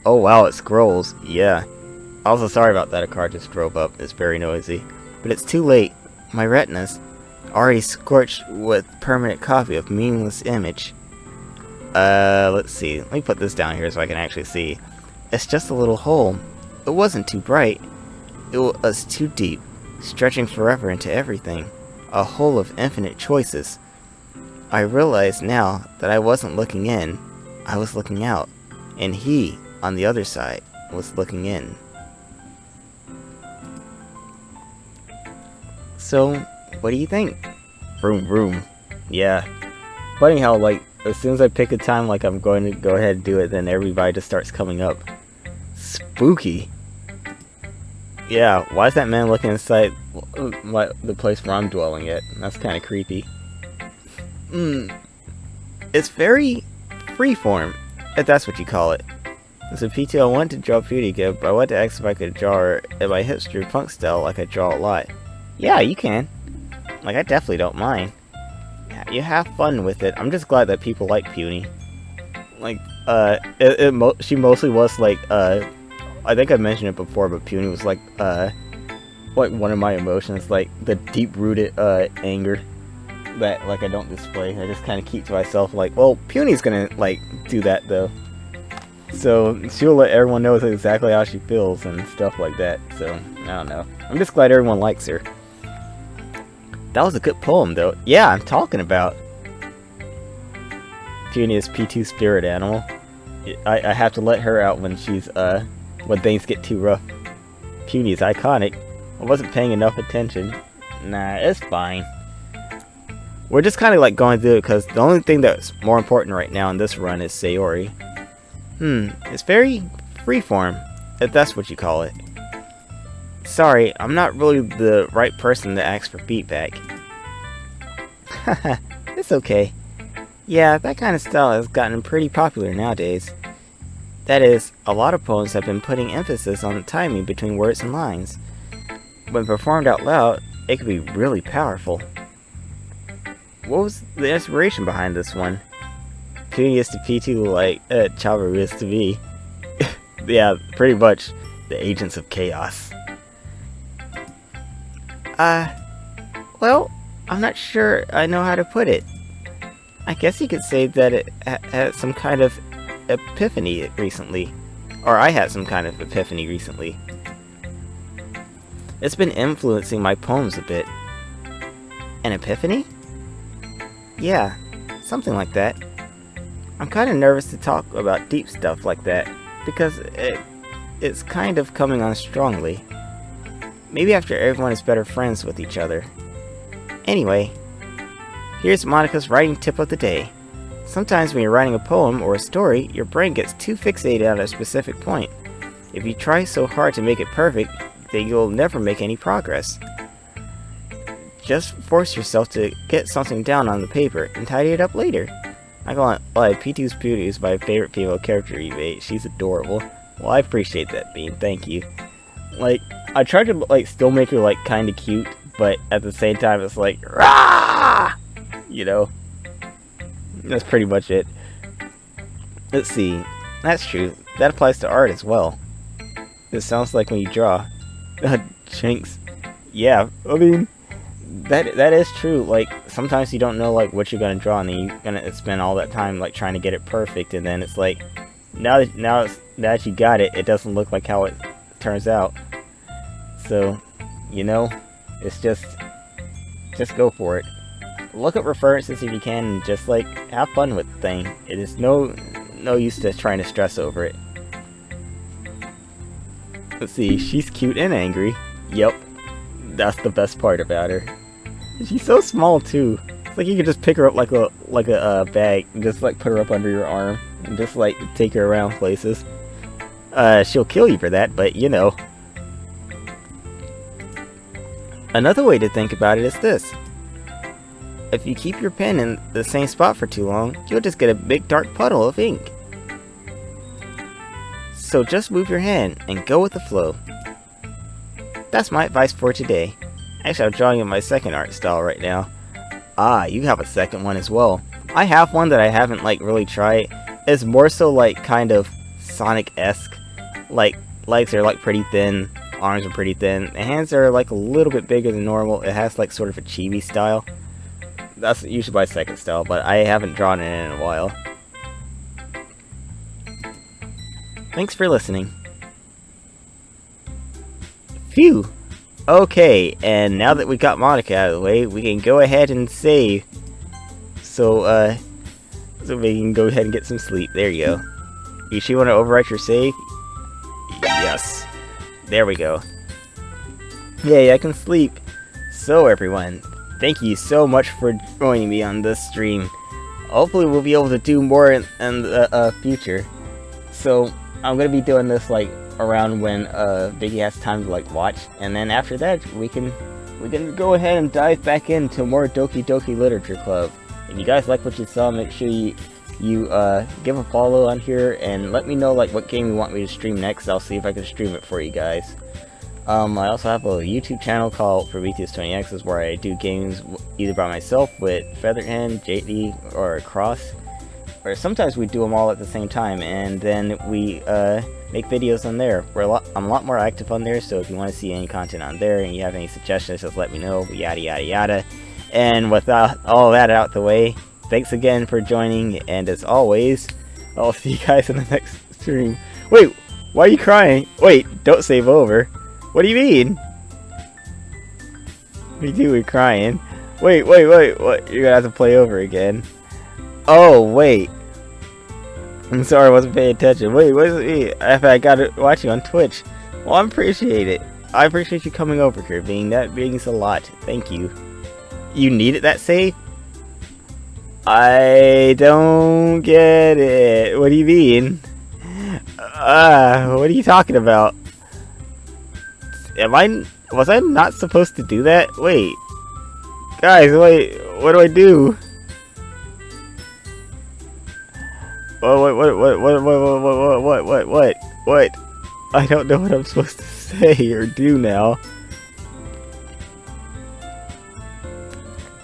Oh wow, it scrolls. Yeah. Also, sorry about that. A car just drove up. It's very noisy. But it's too late. My retinas, already scorched with permanent copy of meaningless image. Let's see. Let me put this down here so I can actually see. It's just a little hole. It wasn't too bright. It was too deep, stretching forever into everything. A hole of infinite choices. I realize now that I wasn't looking in. I was looking out. And he, on the other side, was looking in. So, what do you think? Vroom vroom. Yeah. Funny how, like, as soon as I pick a time like I'm going to go ahead and do it, then everybody just starts coming up. Spooky. Yeah, why is that man looking inside the place where I'm dwelling at? That's kind of creepy. It's very freeform, if that's what you call it. As a PT, I wanted to draw Beauty good, but I wanted to ask if I could draw her in my hipster punk style like I draw a lot. Yeah, you can. Like, I definitely don't mind. You have fun with it. I'm just glad that people like Puny. Like, she mostly was like, I think I mentioned it before, but Puny was like one of my emotions, like the deep-rooted anger that like I don't display. I just kind of keep to myself. Like, well, Puny's gonna like do that though, so she'll let everyone know exactly how she feels and stuff like that. So I don't know. I'm just glad everyone likes her. That was a good poem though. Yeah, I'm talking about Puny is P2's spirit animal. I have to let her out when she's when things get too rough. Puny is iconic. I wasn't paying enough attention. Nah, it's fine. We're just kind of like going through it because the only thing that's more important right now in this run is Sayori. It's very freeform, if that's what you call it. Sorry, I'm not really the right person to ask for feedback. Haha, it's okay. Yeah, that kind of style has gotten pretty popular nowadays. That is, a lot of poems have been putting emphasis on the timing between words and lines. When performed out loud, it can be really powerful. What was the inspiration behind this one? Puny is to P2 like Chaba is to me. Yeah, pretty much the agents of chaos. Well, I'm not sure I know how to put it. I guess you could say that it had some kind of epiphany recently. Or I had some kind of epiphany recently. It's been influencing my poems a bit. An epiphany? Yeah, something like that. I'm kind of nervous to talk about deep stuff like that, because it's kind of coming on strongly. Maybe after everyone is better friends with each other. Anyway, here's Monica's writing tip of the day. Sometimes when you're writing a poem or a story, your brain gets too fixated on a specific point. If you try so hard to make it perfect, then you'll never make any progress. Just force yourself to get something down on the paper and tidy it up later. I go on, like, P2's Beauty is my favorite female character you made. She's adorable. Well, I appreciate that, Bean. Thank you. Like, I tried to, like, still make her, like, kind of cute, but at the same time, it's like, rah! You know? That's pretty much it. Let's see. That's true. That applies to art as well. It sounds like when you draw. Jinx. Yeah, I mean, that is true. Like, sometimes you don't know, like, what you're gonna draw, and then you're gonna spend all that time, like, trying to get it perfect, and then it's like, now that you got it, it doesn't look like how it turns out. So, you know, it's just go for it. Look up references if you can, and just, like, have fun with the thing. It is no use to trying to stress over it. Let's see, she's cute and angry. Yep, that's the best part about her. She's so small too. It's like you could just pick her up like a bag and just like put her up under your arm and just like take her around places. She'll kill you for that, but you know. Another way to think about it is this. if you keep your pen in the same spot for too long, you'll just get a big dark puddle of ink. So just move your hand and go with the flow. That's my advice for today. Actually, I'm drawing in my second art style right now. Ah, you have a second one as well. I have one that I haven't like really tried. It's more so like kind of Sonic-esque. Like, legs are like pretty thin, arms are pretty thin, the hands are like a little bit bigger than normal. It has like sort of a chibi style. That's usually my second style, but I haven't drawn it in a while. Thanks for listening. Phew! Okay, and now that we got Monica out of the way, we can go ahead and save. So we can go ahead and get some sleep. There you go. You sure want to overwrite your save? Yes. There we go. Yay, I can sleep. So everyone, thank you so much for joining me on this stream. Hopefully we'll be able to do more in the future. So I'm gonna be doing this like around when Viggy has time to like watch, and then after that we can go ahead and dive back into more Doki Doki Literature Club. If you guys like what you saw, make sure you give a follow on here and let me know like what game you want me to stream next. I'll see if I can stream it for you guys. I also have a YouTube channel called Prometheus20X where I do games either by myself with Featherhand, JD, or Cros. Or sometimes we do them all at the same time, and then we make videos on there. I'm a lot more active on there, so if you want to see any content on there and you have any suggestions, just let me know, yada yada yada. And with all that out the way, thanks again for joining, and as always, I'll see you guys in the next stream. Wait, why are you crying? Wait, don't save over. What do you mean? Me too, we're crying. Wait, what? You're gonna have to play over again. Oh, wait. I'm sorry, I wasn't paying attention. Wait, what is it me? I got it watching on Twitch. Well, I appreciate it. I appreciate you coming over here, that means a lot. Thank you. You needed that save? I don't get it. What do you mean? What are you talking about? Was I not supposed to do that? Wait. Guys, wait, what do I do? What? I don't know what I'm supposed to say or do now.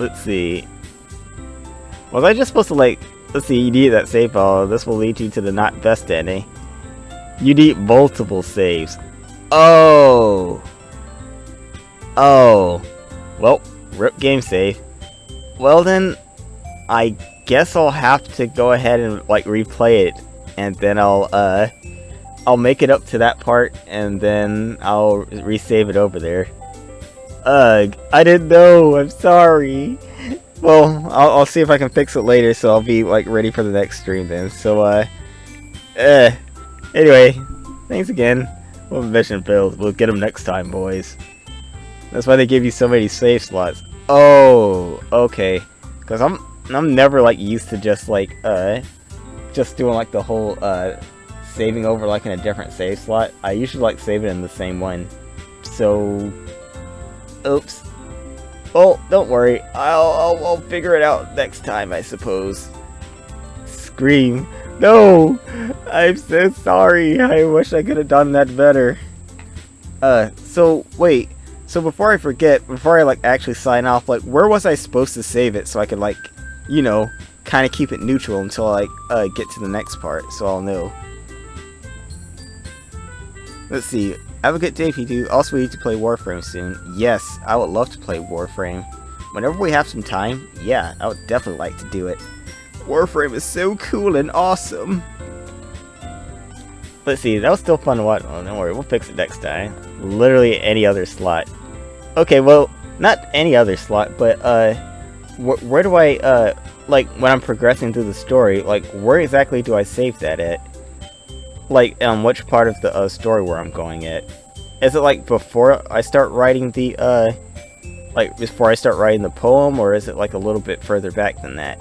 Let's see. Was I just supposed to like... Let's see, you need that save file. This will lead you to the not best ending. You need multiple saves. Oh! Well, rip game save. Well then, I guess I'll have to go ahead and like replay it, and then I'll make it up to that part, and then I'll resave it over there. Ugh, I didn't know. I'm sorry. Well, I'll see if I can fix it later, so I'll be like ready for the next stream then. So anyway, thanks again. Well, mission failed. We'll get them next time, boys. That's why they give you so many save slots. Oh, okay. Cause I'm never like used to just like just doing like the whole saving over like in a different save slot. I usually like save it in the same one. So, oops. Well, don't worry. I'll figure it out next time, I suppose. Scream. No! I'm so sorry. I wish I could have done that better. So wait. So before I forget, before I like actually sign off, like where was I supposed to save it so I could like, you know, kind of keep it neutral until I get to the next part, so I'll know. Let's see. Have a good day if you do. Also, we need to play Warframe soon. Yes, I would love to play Warframe. Whenever we have some time, yeah, I would definitely like to do it. Warframe is so cool and awesome. Let's see, that was still fun to watch. Oh, don't worry, we'll fix it next time. Literally any other slot. Okay, well, not any other slot, but where do I like when I'm progressing through the story, like where exactly do I save that at? Like which part of the story where I'm going at? Is it like before I start writing the like before I start writing the poem, or is it like a little bit further back than that?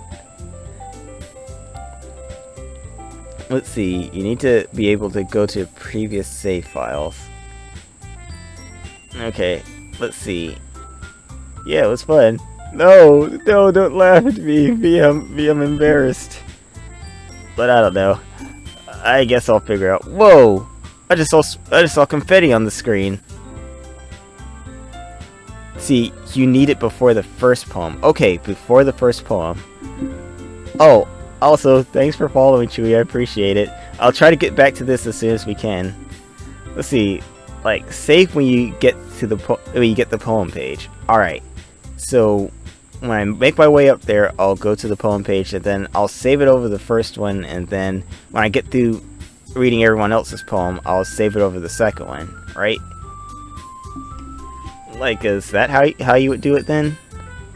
Let's see, you need to be able to go to previous save files. Okay, let's see. Yeah, it was fun. No, don't laugh at me. I'm embarrassed. But I don't know. I guess I'll figure out. Whoa! I just saw confetti on the screen. See, you need it before the first poem. Okay, before the first poem. Oh, also, thanks for following, Chewy. I appreciate it. I'll try to get back to this as soon as we can. Let's see. Like, save when you get to the poem page. All right. So when I make my way up there, I'll go to the poem page, and then I'll save it over the first one, and then when I get through reading everyone else's poem, I'll save it over the second one, right? Like, is that how you would do it then?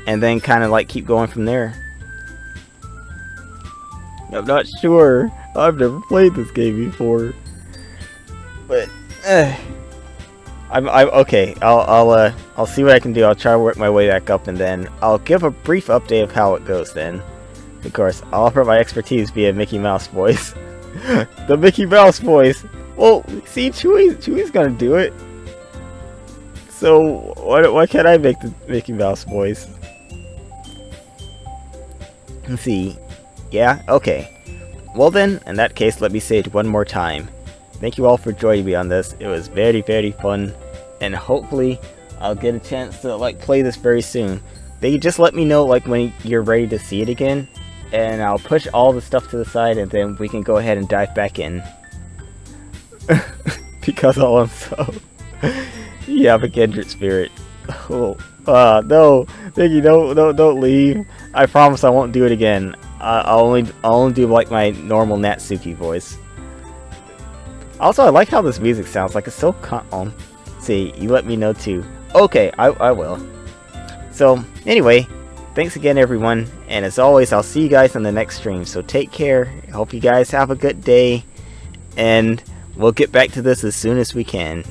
And then kind of like keep going from there? I'm not sure. I've never played this game before. But I'm okay. I'll see what I can do. I'll try to work my way back up, and then I'll give a brief update of how it goes then. Of course, I'll offer my expertise via Mickey Mouse voice. The Mickey Mouse voice! Well, see, Chewy's gonna do it. So, why can't I make the Mickey Mouse voice? Let's see. Yeah? Okay. Well then, in that case, let me say it one more time. Thank you all for joining me on this. It was very, very fun. And hopefully, I'll get a chance to, like, play this very soon. They just let me know, like, when you're ready to see it again. And I'll push all the stuff to the side, and then we can go ahead and dive back in. Because I'm so... You have a kindred spirit. Oh, no, Viggy, don't leave. I promise I won't do it again. I'll only do like my normal Natsuki voice. Also, I like how this music sounds. Like, it's so calm. See, you let me know too. Okay, I will. So anyway, thanks again, everyone. And as always, I'll see you guys on the next stream. So take care. Hope you guys have a good day, and we'll get back to this as soon as we can.